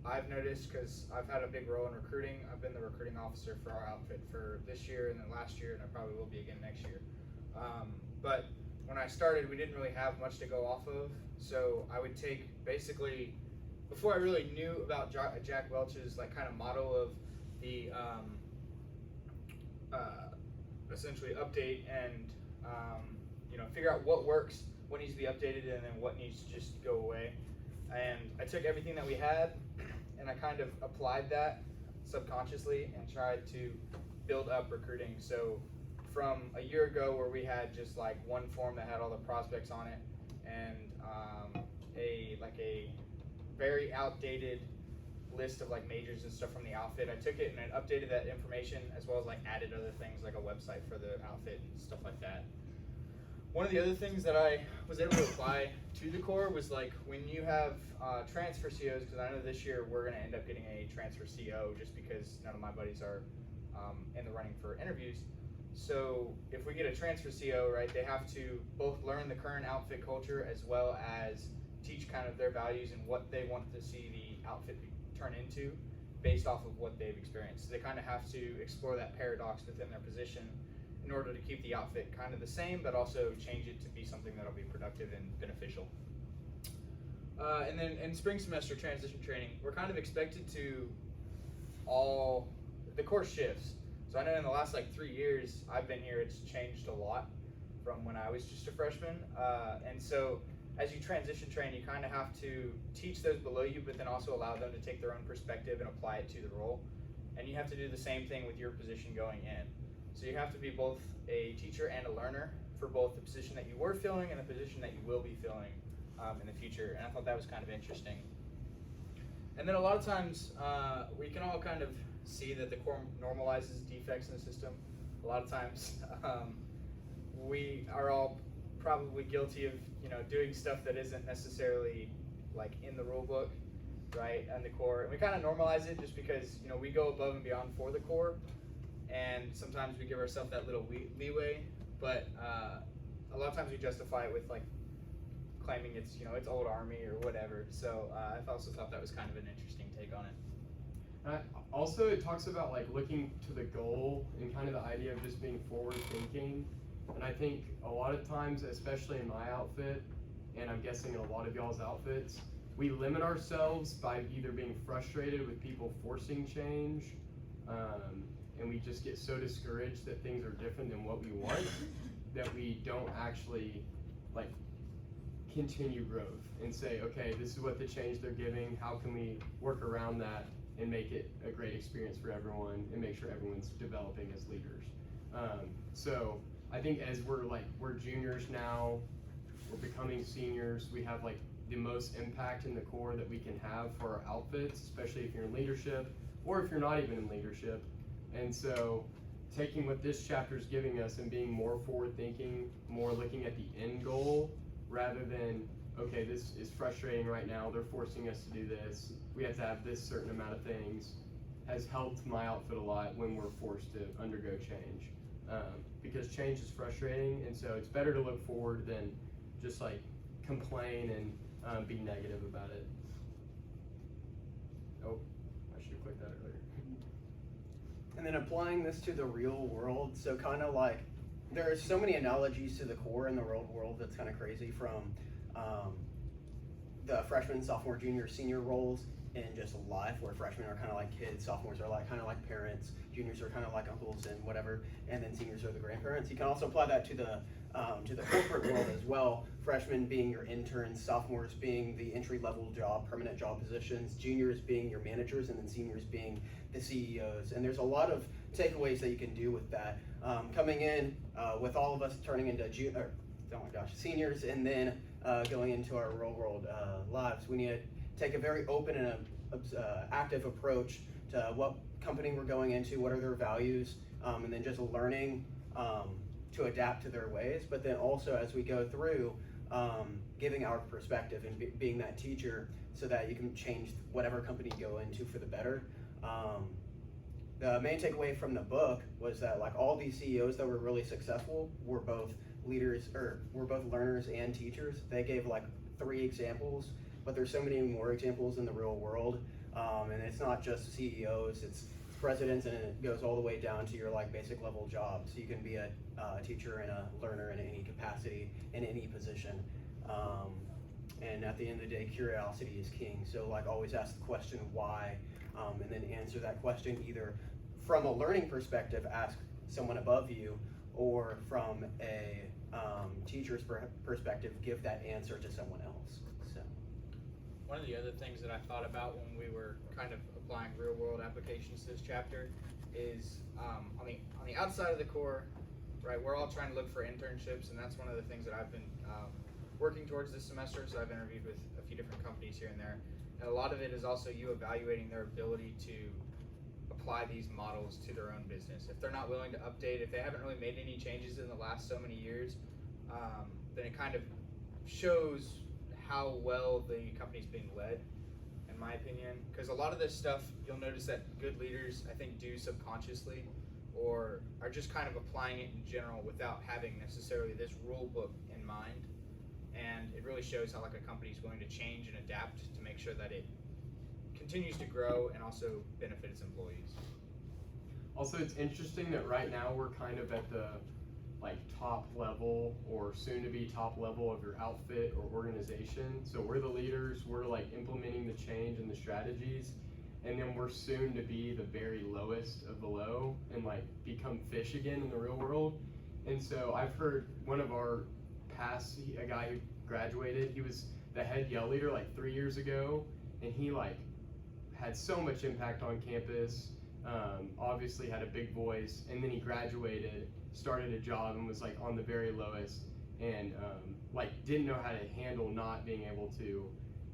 Speaker 7: I've noticed, because I've had a big role in recruiting, I've been the recruiting officer for our outfit for this year and then last year, and I probably will be again next year. But when I started, we didn't really have much to go off of, so I would take basically, before I really knew about Jack Welch's kind of model of the essentially update and figure out what works, what needs to be updated, and then what needs to just go away. And I took everything that we had and I kind of applied that subconsciously and tried to build up recruiting. So from a year ago where we had just one form that had all the prospects on it and a very outdated list of majors and stuff from the outfit, I took it and I updated that information, as well as added other things like a website for the outfit and stuff like that. One of the other things that I was able to apply to the core was when you have transfer COs, because I know this year we're going to end up getting a transfer CO just because none of my buddies are in the running for interviews. So if we get a transfer CO, right, they have to both learn the current outfit culture as well as teach kind of their values and what they want to see the outfit turn into based off of what they've experienced. So they kind of have to explore that paradox within their position in order to keep the outfit kind of the same, but also change it to be something that'll be productive and beneficial. And then in spring semester transition training, we're kind of expected to the course shifts. So I know in the last 3 years I've been here, it's changed a lot from when I was just a freshman. And so as you transition train, you kind of have to teach those below you, but then also allow them to take their own perspective and apply it to the role. And you have to do the same thing with your position going in. So you have to be both a teacher and a learner for both the position that you were filling and the position that you will be filling in the future. And I thought that was kind of interesting. And then a lot of times we can all kind of see that the core normalizes defects in the system. A lot of times we are all probably guilty of doing stuff that isn't necessarily like in the rule book, right? And the core, and we kind of normalize it just because we go above and beyond for the core, and sometimes we give ourselves that little leeway. But a lot of times we justify it with like claiming it's it's old army or whatever. So I also thought that was kind of an interesting take on it.
Speaker 6: Also, it talks about like looking to the goal and kind of the idea of just being forward thinking. And I think a lot of times, especially in my outfit, and I'm guessing in a lot of y'all's outfits, we limit ourselves by either being frustrated with people forcing change, and we just get so discouraged that things are different than what we want that we don't actually like continue growth and say, okay, this is what the change they're giving, how can we work around that and make it a great experience for everyone and make sure everyone's developing as leaders. So I think as we're juniors now, we're becoming seniors, we have like the most impact in the core that we can have for our outfits, especially if you're in leadership or if you're not even in leadership. And so taking what this chapter is giving us and being more forward thinking, more looking at the end goal rather than, okay, this is frustrating right now, they're forcing us to do this, we have to have this certain amount of things, has helped my outfit a lot when we're forced to undergo change. Because change is frustrating, and so it's better to look forward than just like complain and be negative about it. Oh, I should have clicked that earlier.
Speaker 2: And then applying this to the real world, so kind of like there are so many analogies to the core in the real world that's kind of crazy, from the freshman, sophomore, junior, senior roles in just life, where freshmen are kind of like kids, sophomores are like kind of like parents, juniors are kind of like uncles and whatever, and then seniors are the grandparents. You can also apply that to the corporate world as well. Freshmen being your interns, sophomores being the entry-level job, permanent job positions, juniors being your managers, and then seniors being the CEOs. And there's a lot of takeaways that you can do with that. Coming in with all of us turning into seniors, and then going into our real world lives, we need to take a very open and active approach to what company we're going into, what are their values, and then just learning to adapt to their ways. But then also as we go through, giving our perspective and being that teacher so that you can change whatever company you go into for the better. The main takeaway from the book was that like all these CEOs that were really successful were both leaders, or were both learners and teachers. They gave like 3 examples, but there's so many more examples in the real world. And it's not just CEOs, it's presidents, and it goes all the way down to your like basic level jobs. So you can be a teacher and a learner in any capacity, in any position. And at the end of the day, curiosity is king. So like always ask the question why, and then answer that question either from a learning perspective, ask someone above you, or from a teacher's perspective, give that answer to someone else. So
Speaker 7: one of the other things that I thought about when we were kind of applying real world applications to this chapter is on the outside of the core, right, we're all trying to look for internships, and that's one of the things that I've been working towards this semester. So I've interviewed with a few different companies here and there, and a lot of it is also you evaluating their ability to apply these models to their own business. If they're not willing to update, if they haven't really made any changes in the last so many years, then it kind of shows how well the company's being led, in my opinion. Because a lot of this stuff, you'll notice that good leaders, I think, do subconsciously, or are just kind of applying it in general without having necessarily this rule book in mind. And it really shows how like a company's willing to change and adapt to make sure that it continues to grow and also benefit its employees.
Speaker 6: Also, it's interesting that right now we're kind of at the like top level, or soon to be top level of your outfit or organization. So we're the leaders, we're like implementing the change and the strategies, and then we're soon to be the very lowest of the low and like become fish again in the real world. And so I've heard one of our a guy who graduated, he was the head yell leader like 3 years ago, and he like had so much impact on campus, obviously had a big voice, and then he graduated started a job and was like on the very lowest, and like didn't know how to handle not being able to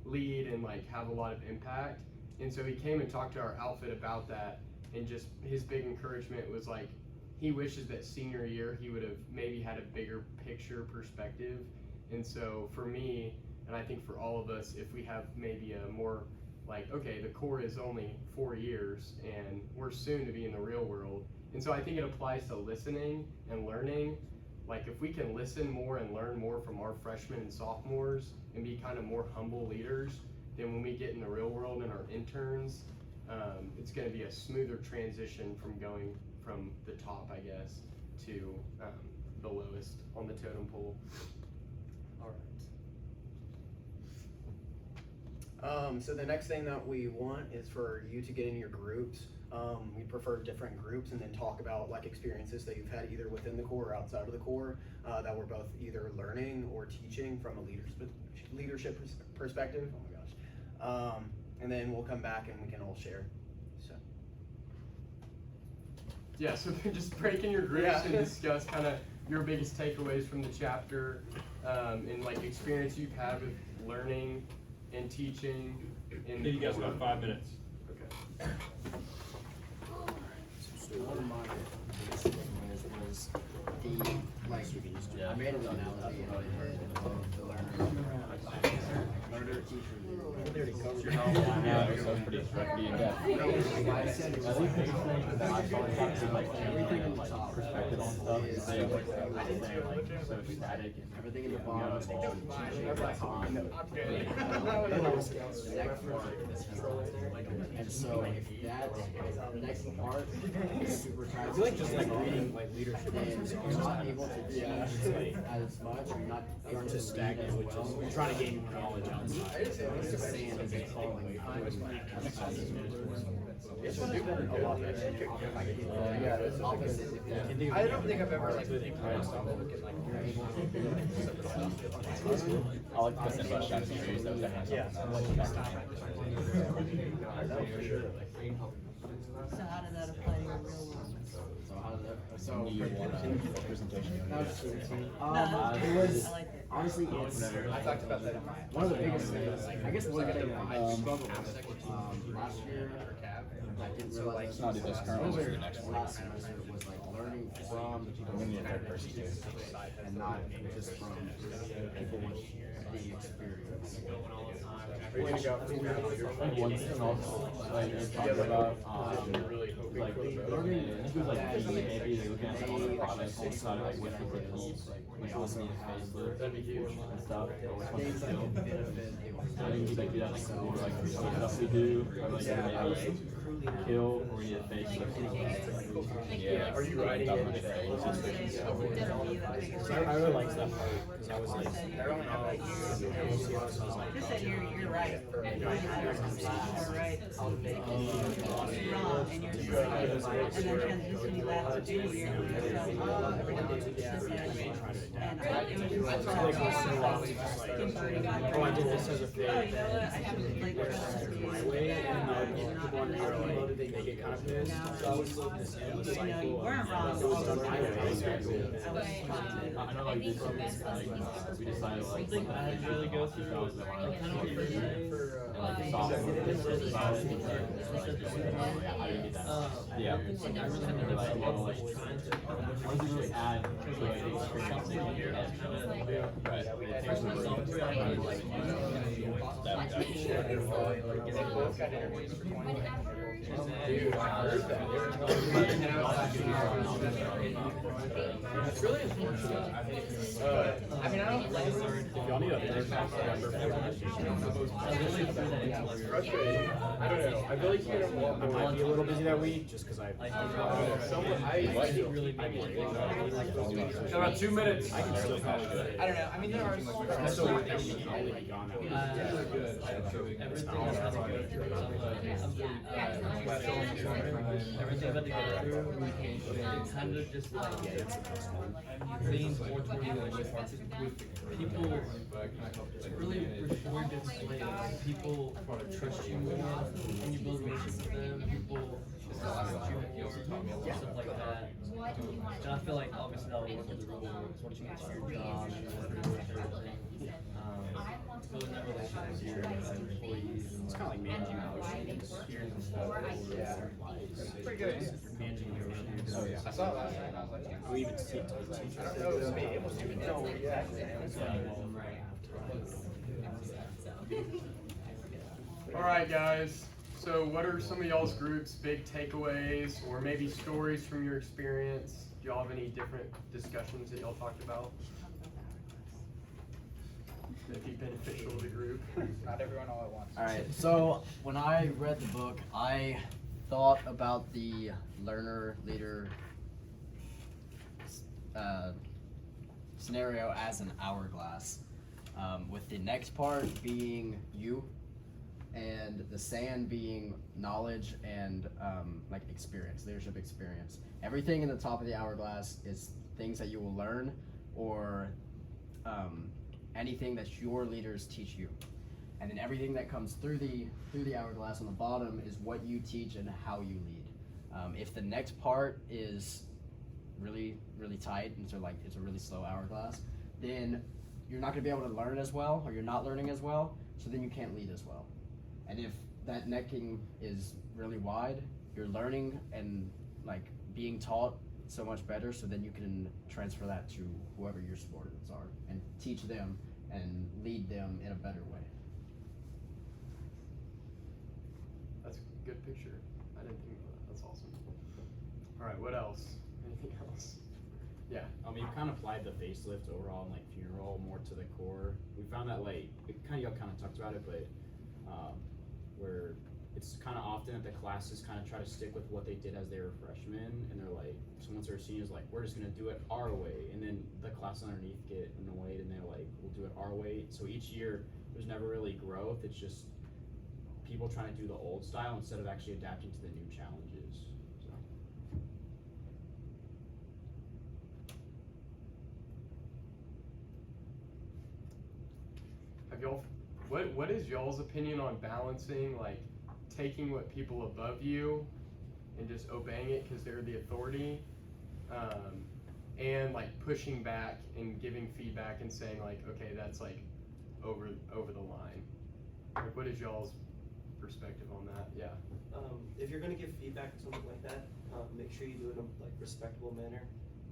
Speaker 6: lead and like have a lot of impact. And so he came and talked to our outfit about that, and just his big encouragement was like he wishes that senior year he would have maybe had a bigger picture perspective. And so for me, and I think for all of us, if we have maybe a more like, okay, the core is only 4 years and we're soon to be in the real world. And so I think it applies to listening and learning. Like if we can listen more and learn more from our freshmen and sophomores and be kind of more humble leaders, then when we get in the real world and our interns, it's going to be a smoother transition from going from the top, I guess, to the lowest on the totem pole.
Speaker 2: All right. So the next thing that we want is for you to get in your groups. We prefer different groups, and then talk about like experiences that you've had either within the core or outside of the core that were both either learning or teaching from a leadership perspective. Oh my gosh. And then we'll come back and we can all share. So.
Speaker 6: Yeah, so just break in your groups and discuss kind of your biggest takeaways from the chapter, and like experience you've had with learning and teaching. And
Speaker 1: You guys got 5 minutes.
Speaker 6: Okay.
Speaker 9: So one of my biggest takeaways was the, like, I made an analogy of the learner teacher.
Speaker 4: Yeah, so pretty in-depth.
Speaker 9: I said it was like everything in the top perspective on stuff is so static, and everything in the bottom is all and so if that the next part is super tight, I feel like just like reading like leadership, and you're not able to teach as much, or you're not able to stagnant as well. You're trying to gain more knowledge outside. It's just sand is falling.
Speaker 2: It's been a lot better.
Speaker 9: Yeah, it's opposite.
Speaker 3: I don't think I've ever like really
Speaker 4: I like the thing about shots and trees, that was
Speaker 11: So how did that apply to your real world?
Speaker 4: presentation.
Speaker 9: It was
Speaker 11: I like it.
Speaker 9: honestly, it's
Speaker 3: I talked about that in my
Speaker 9: one of the biggest things. I guess one thing that I struggled with last year, I didn't realize
Speaker 4: It's not either this current one or the next one.
Speaker 9: last semester was like learning from the people
Speaker 4: We need a
Speaker 9: who
Speaker 4: third person too.
Speaker 9: and not just from people with the experience.
Speaker 4: One thing also, like, you're talking about, like, learning, this was like, maybe looking at all the products on the side, like, which was like, which was the facelift and stuff, or which one to kill. I think he's like, do that, like, cool, like, stuff we do, or like, maybe kill, or we need a facelift. Yeah.
Speaker 3: Are you writing it? I really liked that part because I was like, I don't have like
Speaker 11: Just that you're right. You're right. You're wrong, and you're just like, and then transitioning that to junior year, you're just like, oh, everything just like, and it was just
Speaker 3: oh, I did this as a thing.
Speaker 11: oh, you know what, I should like
Speaker 3: My way, and people on here are like, they get kind of pissed. So I was looking at the
Speaker 11: you know, you
Speaker 3: cycle.
Speaker 11: weren't wrong.
Speaker 3: It was done my way.
Speaker 11: I was
Speaker 4: I know, like, this is, like, we decided, like, something I had to really go through, was like, and like, the sophomore, I didn't get that. Yeah. Like, I really had to, like, like, what does it really add to the experience that you get? Right.
Speaker 3: They both got interviews for 20.
Speaker 2: Dude, I heard that. It's really unfortunate. I mean, I don't like
Speaker 3: Y'all need a third member
Speaker 2: it's frustrating. I don't know. I feel like you're gonna want
Speaker 3: I
Speaker 2: more.
Speaker 3: might be a little busy that week just because I
Speaker 1: Got about 2 minutes.
Speaker 3: I can still probably do it.
Speaker 5: I don't know, I mean, there are some.
Speaker 3: So I should only be gone that week.
Speaker 12: Everything about the communication, kind of just like leans more toward with people, really reward displays. People trust you more when you build relationships with them. People stuff like that. And I feel like obviously that'll work with the rules once you get to your job and everything. Building that relationship with your employees.
Speaker 3: It's kind of like managing emotions, peers and stuff.
Speaker 7: Yeah. Pretty good.
Speaker 3: Managing emotions.
Speaker 9: Oh, yeah.
Speaker 7: I saw it last night and I was like, yeah.
Speaker 3: We even teach teachers.
Speaker 7: I don't know, it was me, it was even, no, yeah.
Speaker 6: All right, guys. So what are some of y'all's groups' big takeaways or maybe stories from your experience? Do y'all have any different discussions that y'all talked about? That'd be beneficial to the group.
Speaker 7: Not everyone all at once.
Speaker 9: Alright, so when I read the book, I thought about the learner leader scenario as an hourglass, with the next part being you, and the sand being knowledge and like experience, leadership experience. Everything in the top of the hourglass is things that you will learn, or anything that your leaders teach you. And then everything that comes through the hourglass on the bottom is what you teach and how you lead. If the next part is really tight, and so like it's a really slow hourglass, then you're not gonna be able to learn as well, or you're not learning as well, so then you can't lead as well. And if that necking is really wide, you're learning and like being taught so much better, so then you can transfer that to whoever your subordinates are and teach them and lead them in a better way.
Speaker 6: That's a good picture. I didn't think of that. That's awesome. All right, what else? Anything else? Yeah.
Speaker 3: We've kind of applied the facelift overall and like funeral more to the core. We found that like, y'all kind of talked about it, but where it's kind of often that the classes kind of try to stick with what they did as they were freshmen, and they're like, so once they're seniors, like, we're just gonna do it our way, and then the classes underneath get annoyed and they're like, we'll do it our way. So each year there's never really growth, it's just people trying to do the old style instead of actually adapting to the new challenges. So
Speaker 6: Have y'all, what is y'all's opinion on balancing, like, taking what people above you and just obeying it because they're the authority, and like pushing back and giving feedback and saying like, okay, that's like over the line? Like, what is y'all's perspective on that? Yeah.
Speaker 5: If you're gonna give feedback or something like that, make sure you do it in a like respectable manner.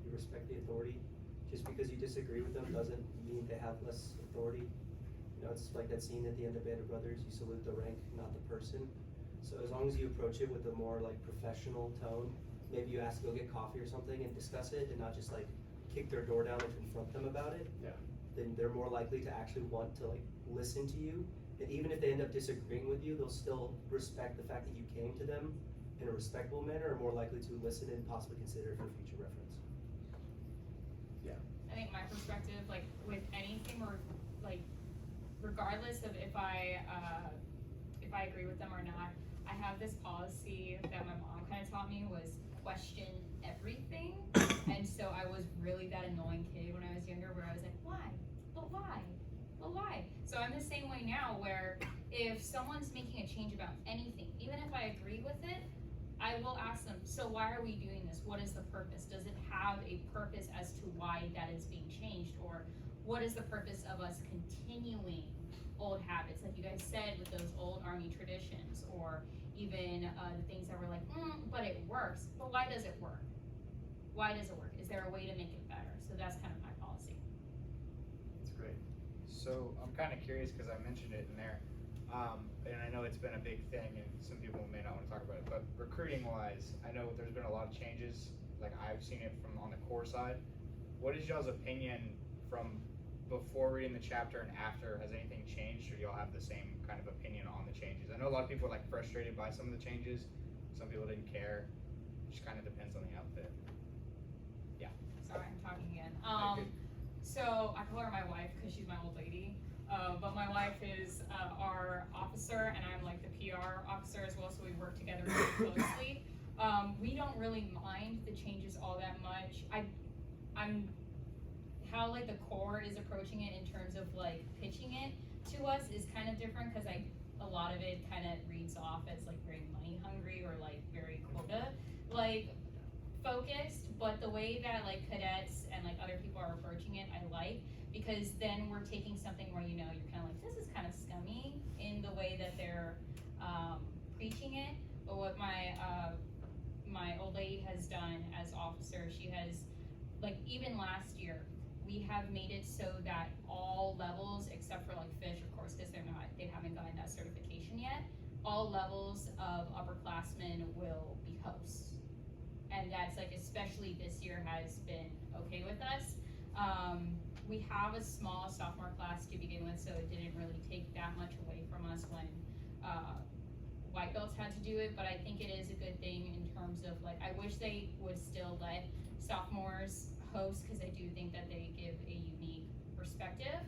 Speaker 5: You respect the authority. Just because you disagree with them doesn't mean they have less authority. You know, it's like that scene at the end of Band of Brothers, you salute the rank, not the person. So as long as you approach it with a more like professional tone, maybe you ask to go get coffee or something and discuss it, and not just like kick their door down and confront them about it.
Speaker 6: Yeah.
Speaker 5: Then they're more likely to actually want to like listen to you. And even if they end up disagreeing with you, they'll still respect the fact that you came to them in a respectable manner, or more likely to listen and possibly consider it for future reference.
Speaker 6: Yeah.
Speaker 13: I think my perspective, like with anything, or like regardless of if I agree with them or not, I have this policy that my mom kind of taught me was question everything. And so I was really that annoying kid when I was younger, where I was like, why? But why? But why? So I'm the same way now, where if someone's making a change about anything, even if I agree with it, I will ask them, so why are we doing this? What is the purpose? Does it have a purpose as to why that is being changed? Or what is the purpose of us continuing old habits, like you guys said, with those old Army traditions, or even the things that were like, but it works. But why does it work? Why does it work? Is there a way to make it better? So that's kind of my policy.
Speaker 6: That's great.
Speaker 7: So I'm kind of curious because I mentioned it in there, and I know it's been a big thing, and some people may not want to talk about it, but recruiting wise, I know there's been a lot of changes, like I've seen it from on the core side. What is y'all's opinion from before reading the chapter and after? Has anything changed, or do y'all have the same kind of opinion on the changes? I know a lot of people are like frustrated by some of the changes, some people didn't care. It just kind of depends on the outfit. Yeah.
Speaker 13: Sorry, I'm talking again. So I call her my wife because she's my old lady. But my wife is our officer, and I'm like the PR officer as well, so we work together really closely. We don't really mind the changes all that much. I'm how like the core is approaching it in terms of like pitching it to us is kind of different, because a lot of it kind of reads reads off as like very money hungry or like very quota like focused, but the way that like cadets and like other people are approaching it, I like, because then we're taking something where, you know, you're kind of like, this is kind of scummy in the way that they're preaching it. But what my old lady has done as officer, she has, like, even last year, we have made it so that all levels, except for like fish, of course, because they haven't gotten that certification yet, all levels of upperclassmen will be hosts. And that's like, especially this year, has been okay with us. We have a small sophomore class to begin with, so it didn't really take that much away from us when white belts had to do it, but I think it is a good thing in terms of like, I wish they would still let sophomores host, because I do think that they give a unique perspective,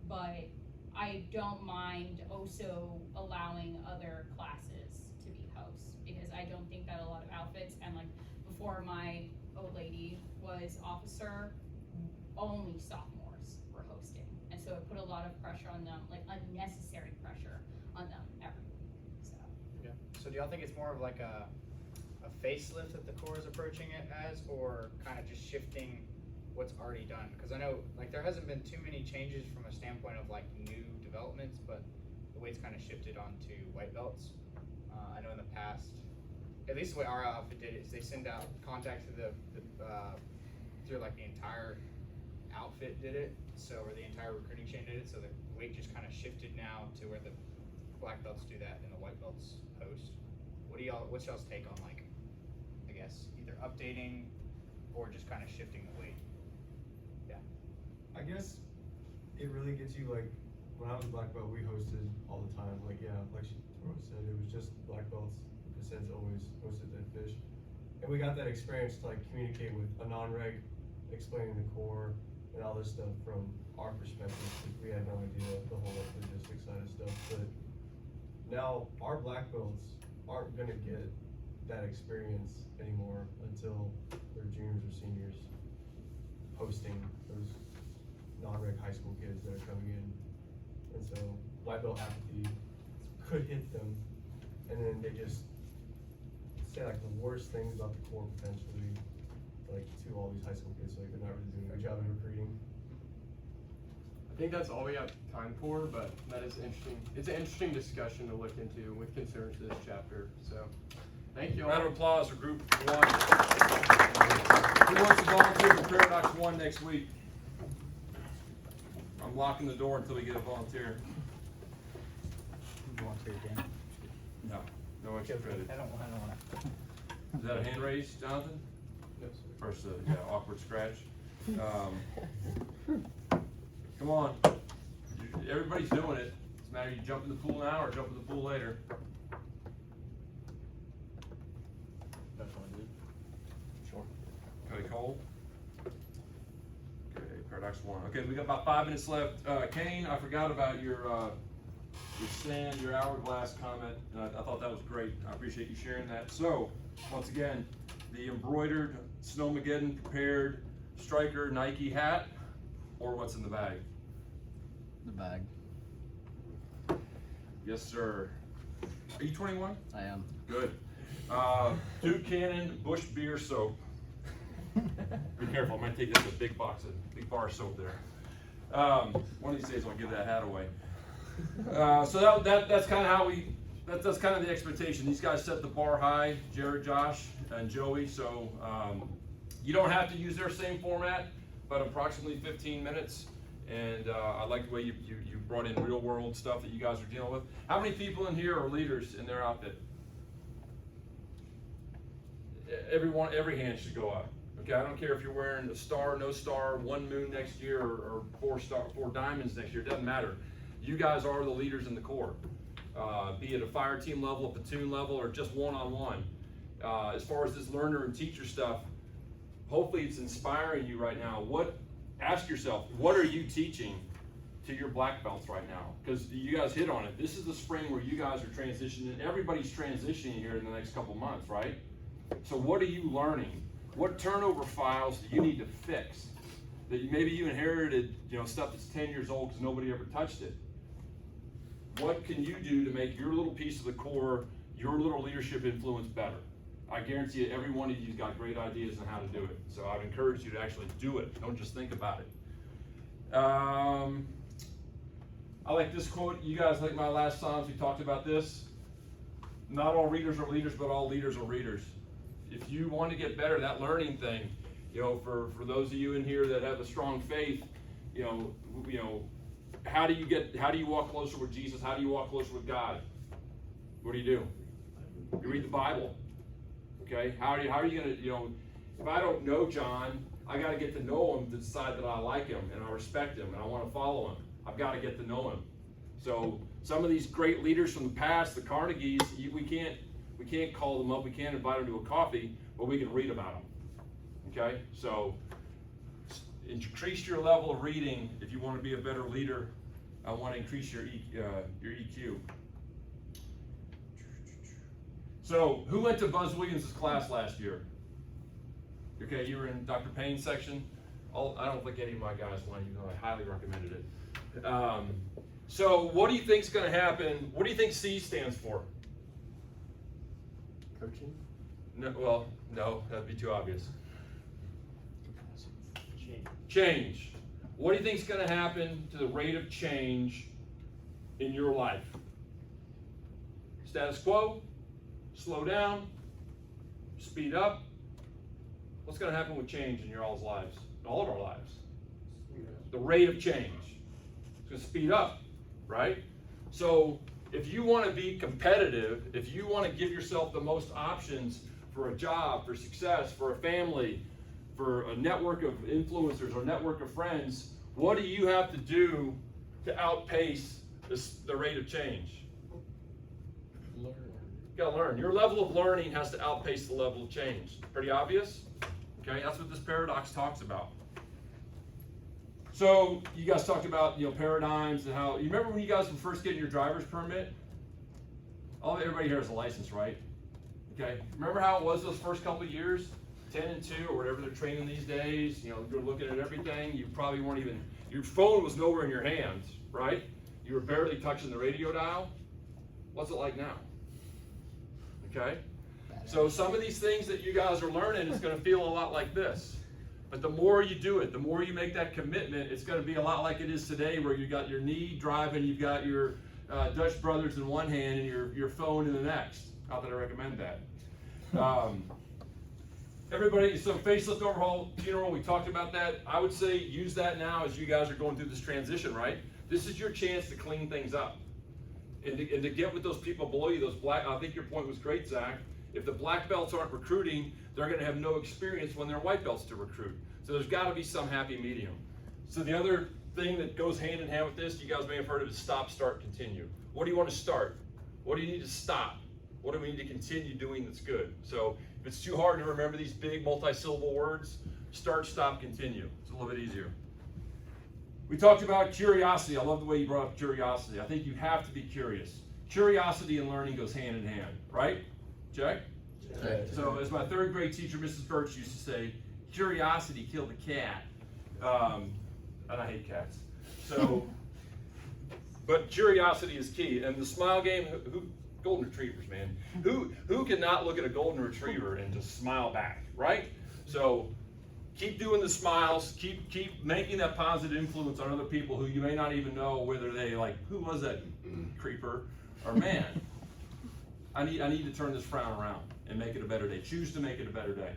Speaker 13: but I don't mind also allowing other classes to be hosts, because I don't think that a lot of outfits, and like before my old lady was officer, only sophomores were hosting, and so it put a lot of pressure on them, like unnecessary pressure on them every week. So
Speaker 7: yeah. So do y'all think it's more of like a facelift that the Corps is approaching it as, or kind of just shifting what's already done? Because I know like there hasn't been too many changes from a standpoint of like new developments, but the way it's kind of shifted onto white belts. I know in the past, at least the way our outfit did it, is they send out contacts to the through like the entire outfit did it, so, or the entire recruiting chain did it, so the weight just kind of shifted now to where the black belts do that and the white belts host. What's y'all's take on, like, I guess, either updating or just kind of shifting the weight? Yeah.
Speaker 14: I guess it really gets you, like, when I was black belt, we hosted all the time. Like, yeah, like Rose said, it was just black belts. Since always hosted at Fish. And we got that experience to like communicate with a non-reg, explaining the Corps and all this stuff from our perspective, because we had no idea the whole logistics side of stuff. But now our black belts aren't gonna get that experience anymore until they're juniors or seniors hosting those non-reg high school kids that are coming in. And so white belt apathy could hit them, and then they just say like the worst things about the Corps potentially, like to all these high school kids, like they're not really doing a good job in recruiting.
Speaker 6: I think that's all we have time for, but that is interesting. It's an interesting discussion to look into with concerns to this chapter. So, thank you all.
Speaker 1: Round of applause for Group 1. Who wants to volunteer for Paradox 1 next week? I'm locking the door until we get a volunteer.
Speaker 7: Volunteer again?
Speaker 1: No. No extra credit.
Speaker 7: I don't want to.
Speaker 1: Is that a hand raise, Jonathan?
Speaker 6: No, sir.
Speaker 1: First, yeah, awkward scratch. Come on. Everybody's doing it. It's a matter of you jump in the pool now or jump in the pool later.
Speaker 6: Sure.
Speaker 1: Okay, Cole. Okay, Paradox 1. Okay, we got about 5 minutes left. Kane, I forgot about your sand, your hourglass comment. I thought that was great. I appreciate you sharing that. So, once again, the embroidered Snowmageddon prepared striker Nike hat, or what's in the bag?
Speaker 9: The bag.
Speaker 1: Yes, sir. Are you 21?
Speaker 9: I am.
Speaker 1: Good. Duke Cannon Bush Beer Soap. Be careful, I might take that to a big box of big bar of soap there. One of these days I'll give that hat away. So that's kind of how that's kind of the expectation. These guys set the bar high, Jared, Josh, and Joey. So you don't have to use their same format, but approximately 15 minutes. And I like the way you brought in real world stuff that you guys are dealing with. How many people in here are leaders in their outfit? Every hand should go up. Okay, I don't care if you're wearing a star, no star, 1 moon next year, or 4 diamonds next year. It doesn't matter. You guys are the leaders in the Corps, be it a fire team level, a platoon level, or just one-on-one. As far as this learner and teacher stuff, hopefully it's inspiring you right now. Ask yourself, what are you teaching to your black belts right now? Because you guys hit on it. This is the spring where you guys are transitioning. Everybody's transitioning here in the next couple months, right? So what are you learning? What turnover files do you need to fix? That maybe you inherited, stuff that's 10 years old because nobody ever touched it. what can you do to make your little piece of the core, your little leadership influence better? I guarantee you every one of you's got great ideas on how to do it. So I'd encourage you to actually do it. Don't just think about it. I like this quote. You guys like my last Psalms, we talked about this. Not all readers are leaders, but all leaders are readers. If you want to get better, that learning thing, for those of you in here that have a strong faith, how do you walk closer with Jesus? How do you walk closer with God? What do? You read the Bible. Okay? How are you gonna, if I don't know John, I got to get to know him to decide that I like him and I respect him and I want to follow him. I've got to get to know him. So some of these great leaders from the past, the Carnegies, we can't call them up, we can't invite them to a coffee, but we can read about them. Okay? So increase your level of reading if you want to be a better leader. I want to increase your EQ. So who went to Buzz Williams' class last year? Okay, you were in Dr. Payne's section. I don't think any of my guys went, even though I highly recommended it. So what do you think's going to happen? What do you think C stands for?
Speaker 6: Coaching?
Speaker 1: No, that'd be too obvious. Change. What do you think's going to happen to the rate of change in your life? Status quo? Slow down? Speed up? What's going to happen with change in your all's lives? In all of our lives? The rate of change. It's going to speed up, right? So if you want to be competitive, if you want to give yourself the most options for a job, for success, for a family, for a network of influencers or network of friends, what do you have to do to outpace the rate of change?
Speaker 6: Learn.
Speaker 1: You gotta learn. Your level of learning has to outpace the level of change. Pretty obvious? Okay, that's what this paradox talks about. So you guys talked about paradigms and how you remember when you guys were first getting your driver's permit? Everybody here has a license, right? Okay. Remember how it was those first couple of years? 10 and 2 or whatever they're training these days. You're looking at everything. You probably weren't even, your phone was nowhere in your hands, right? You were barely touching the radio dial. What's it like now? Okay? So some of these things that you guys are learning is going to feel a lot like this. But the more you do it, the more you make that commitment, it's going to be a lot like it is today where you got your knee driving, you've got your Dutch Brothers in one hand and your phone in the next. Not that I recommend that. Everybody, so facelift, overhaul, funeral, we talked about that. I would say use that now as you guys are going through this transition, right? This is your chance to clean things up. And to get with those people below you, those black, I think your point was great, Zach. If the black belts aren't recruiting, they're going to have no experience when they're white belts to recruit. So there's got to be some happy medium. So the other thing that goes hand in hand with this, you guys may have heard of, is stop, start, continue. What do you want to start? What do you need to stop? What do we need to continue doing that's good? So if it's too hard to remember these big multi-syllable words, start, stop, continue. It's a little bit easier. We talked about curiosity. I love the way you brought up curiosity. I think you have to be curious. Curiosity and learning goes hand in hand, right? Check?
Speaker 14: Check.
Speaker 1: So as my third grade teacher, Mrs. Birch, used to say, curiosity killed the cat. And I hate cats. So, but curiosity is key. And the smile game, golden retrievers, man. Who cannot look at a golden retriever and just smile back, right? So keep doing the smiles, keep making that positive influence on other people who you may not even know whether they like, who was that creeper? Or man, I need to turn this frown around and make it a better day. Choose to make it a better day.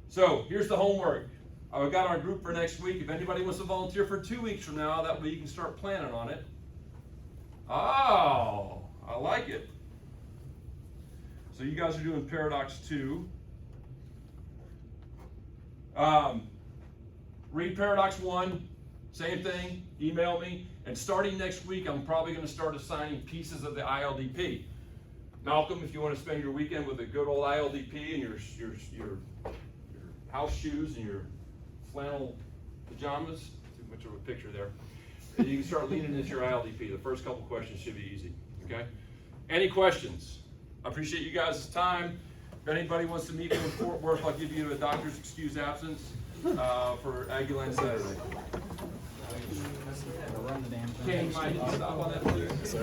Speaker 1: So here's the homework. I've got our group for next week. If anybody wants to volunteer for 2 weeks from now, that way you can start planning on it. Oh, I like it. So you guys are doing Paradox 2. Read Paradox 1, same thing, email me. And starting next week, I'm probably going to start assigning pieces of the ILDP. Malcolm, if you want to spend your weekend with a good old ILDP and your house shoes and your flannel pajamas, too much of a picture there, you can start leaning into your ILDP. The first couple questions should be easy, okay? Any questions? I appreciate you guys' time. If anybody wants to meet me in Fort Worth, I'll give you a doctor's excused absence for Aguilan Saturday.
Speaker 3: Run the damn thing.
Speaker 1: King, Mike, stop on that, please.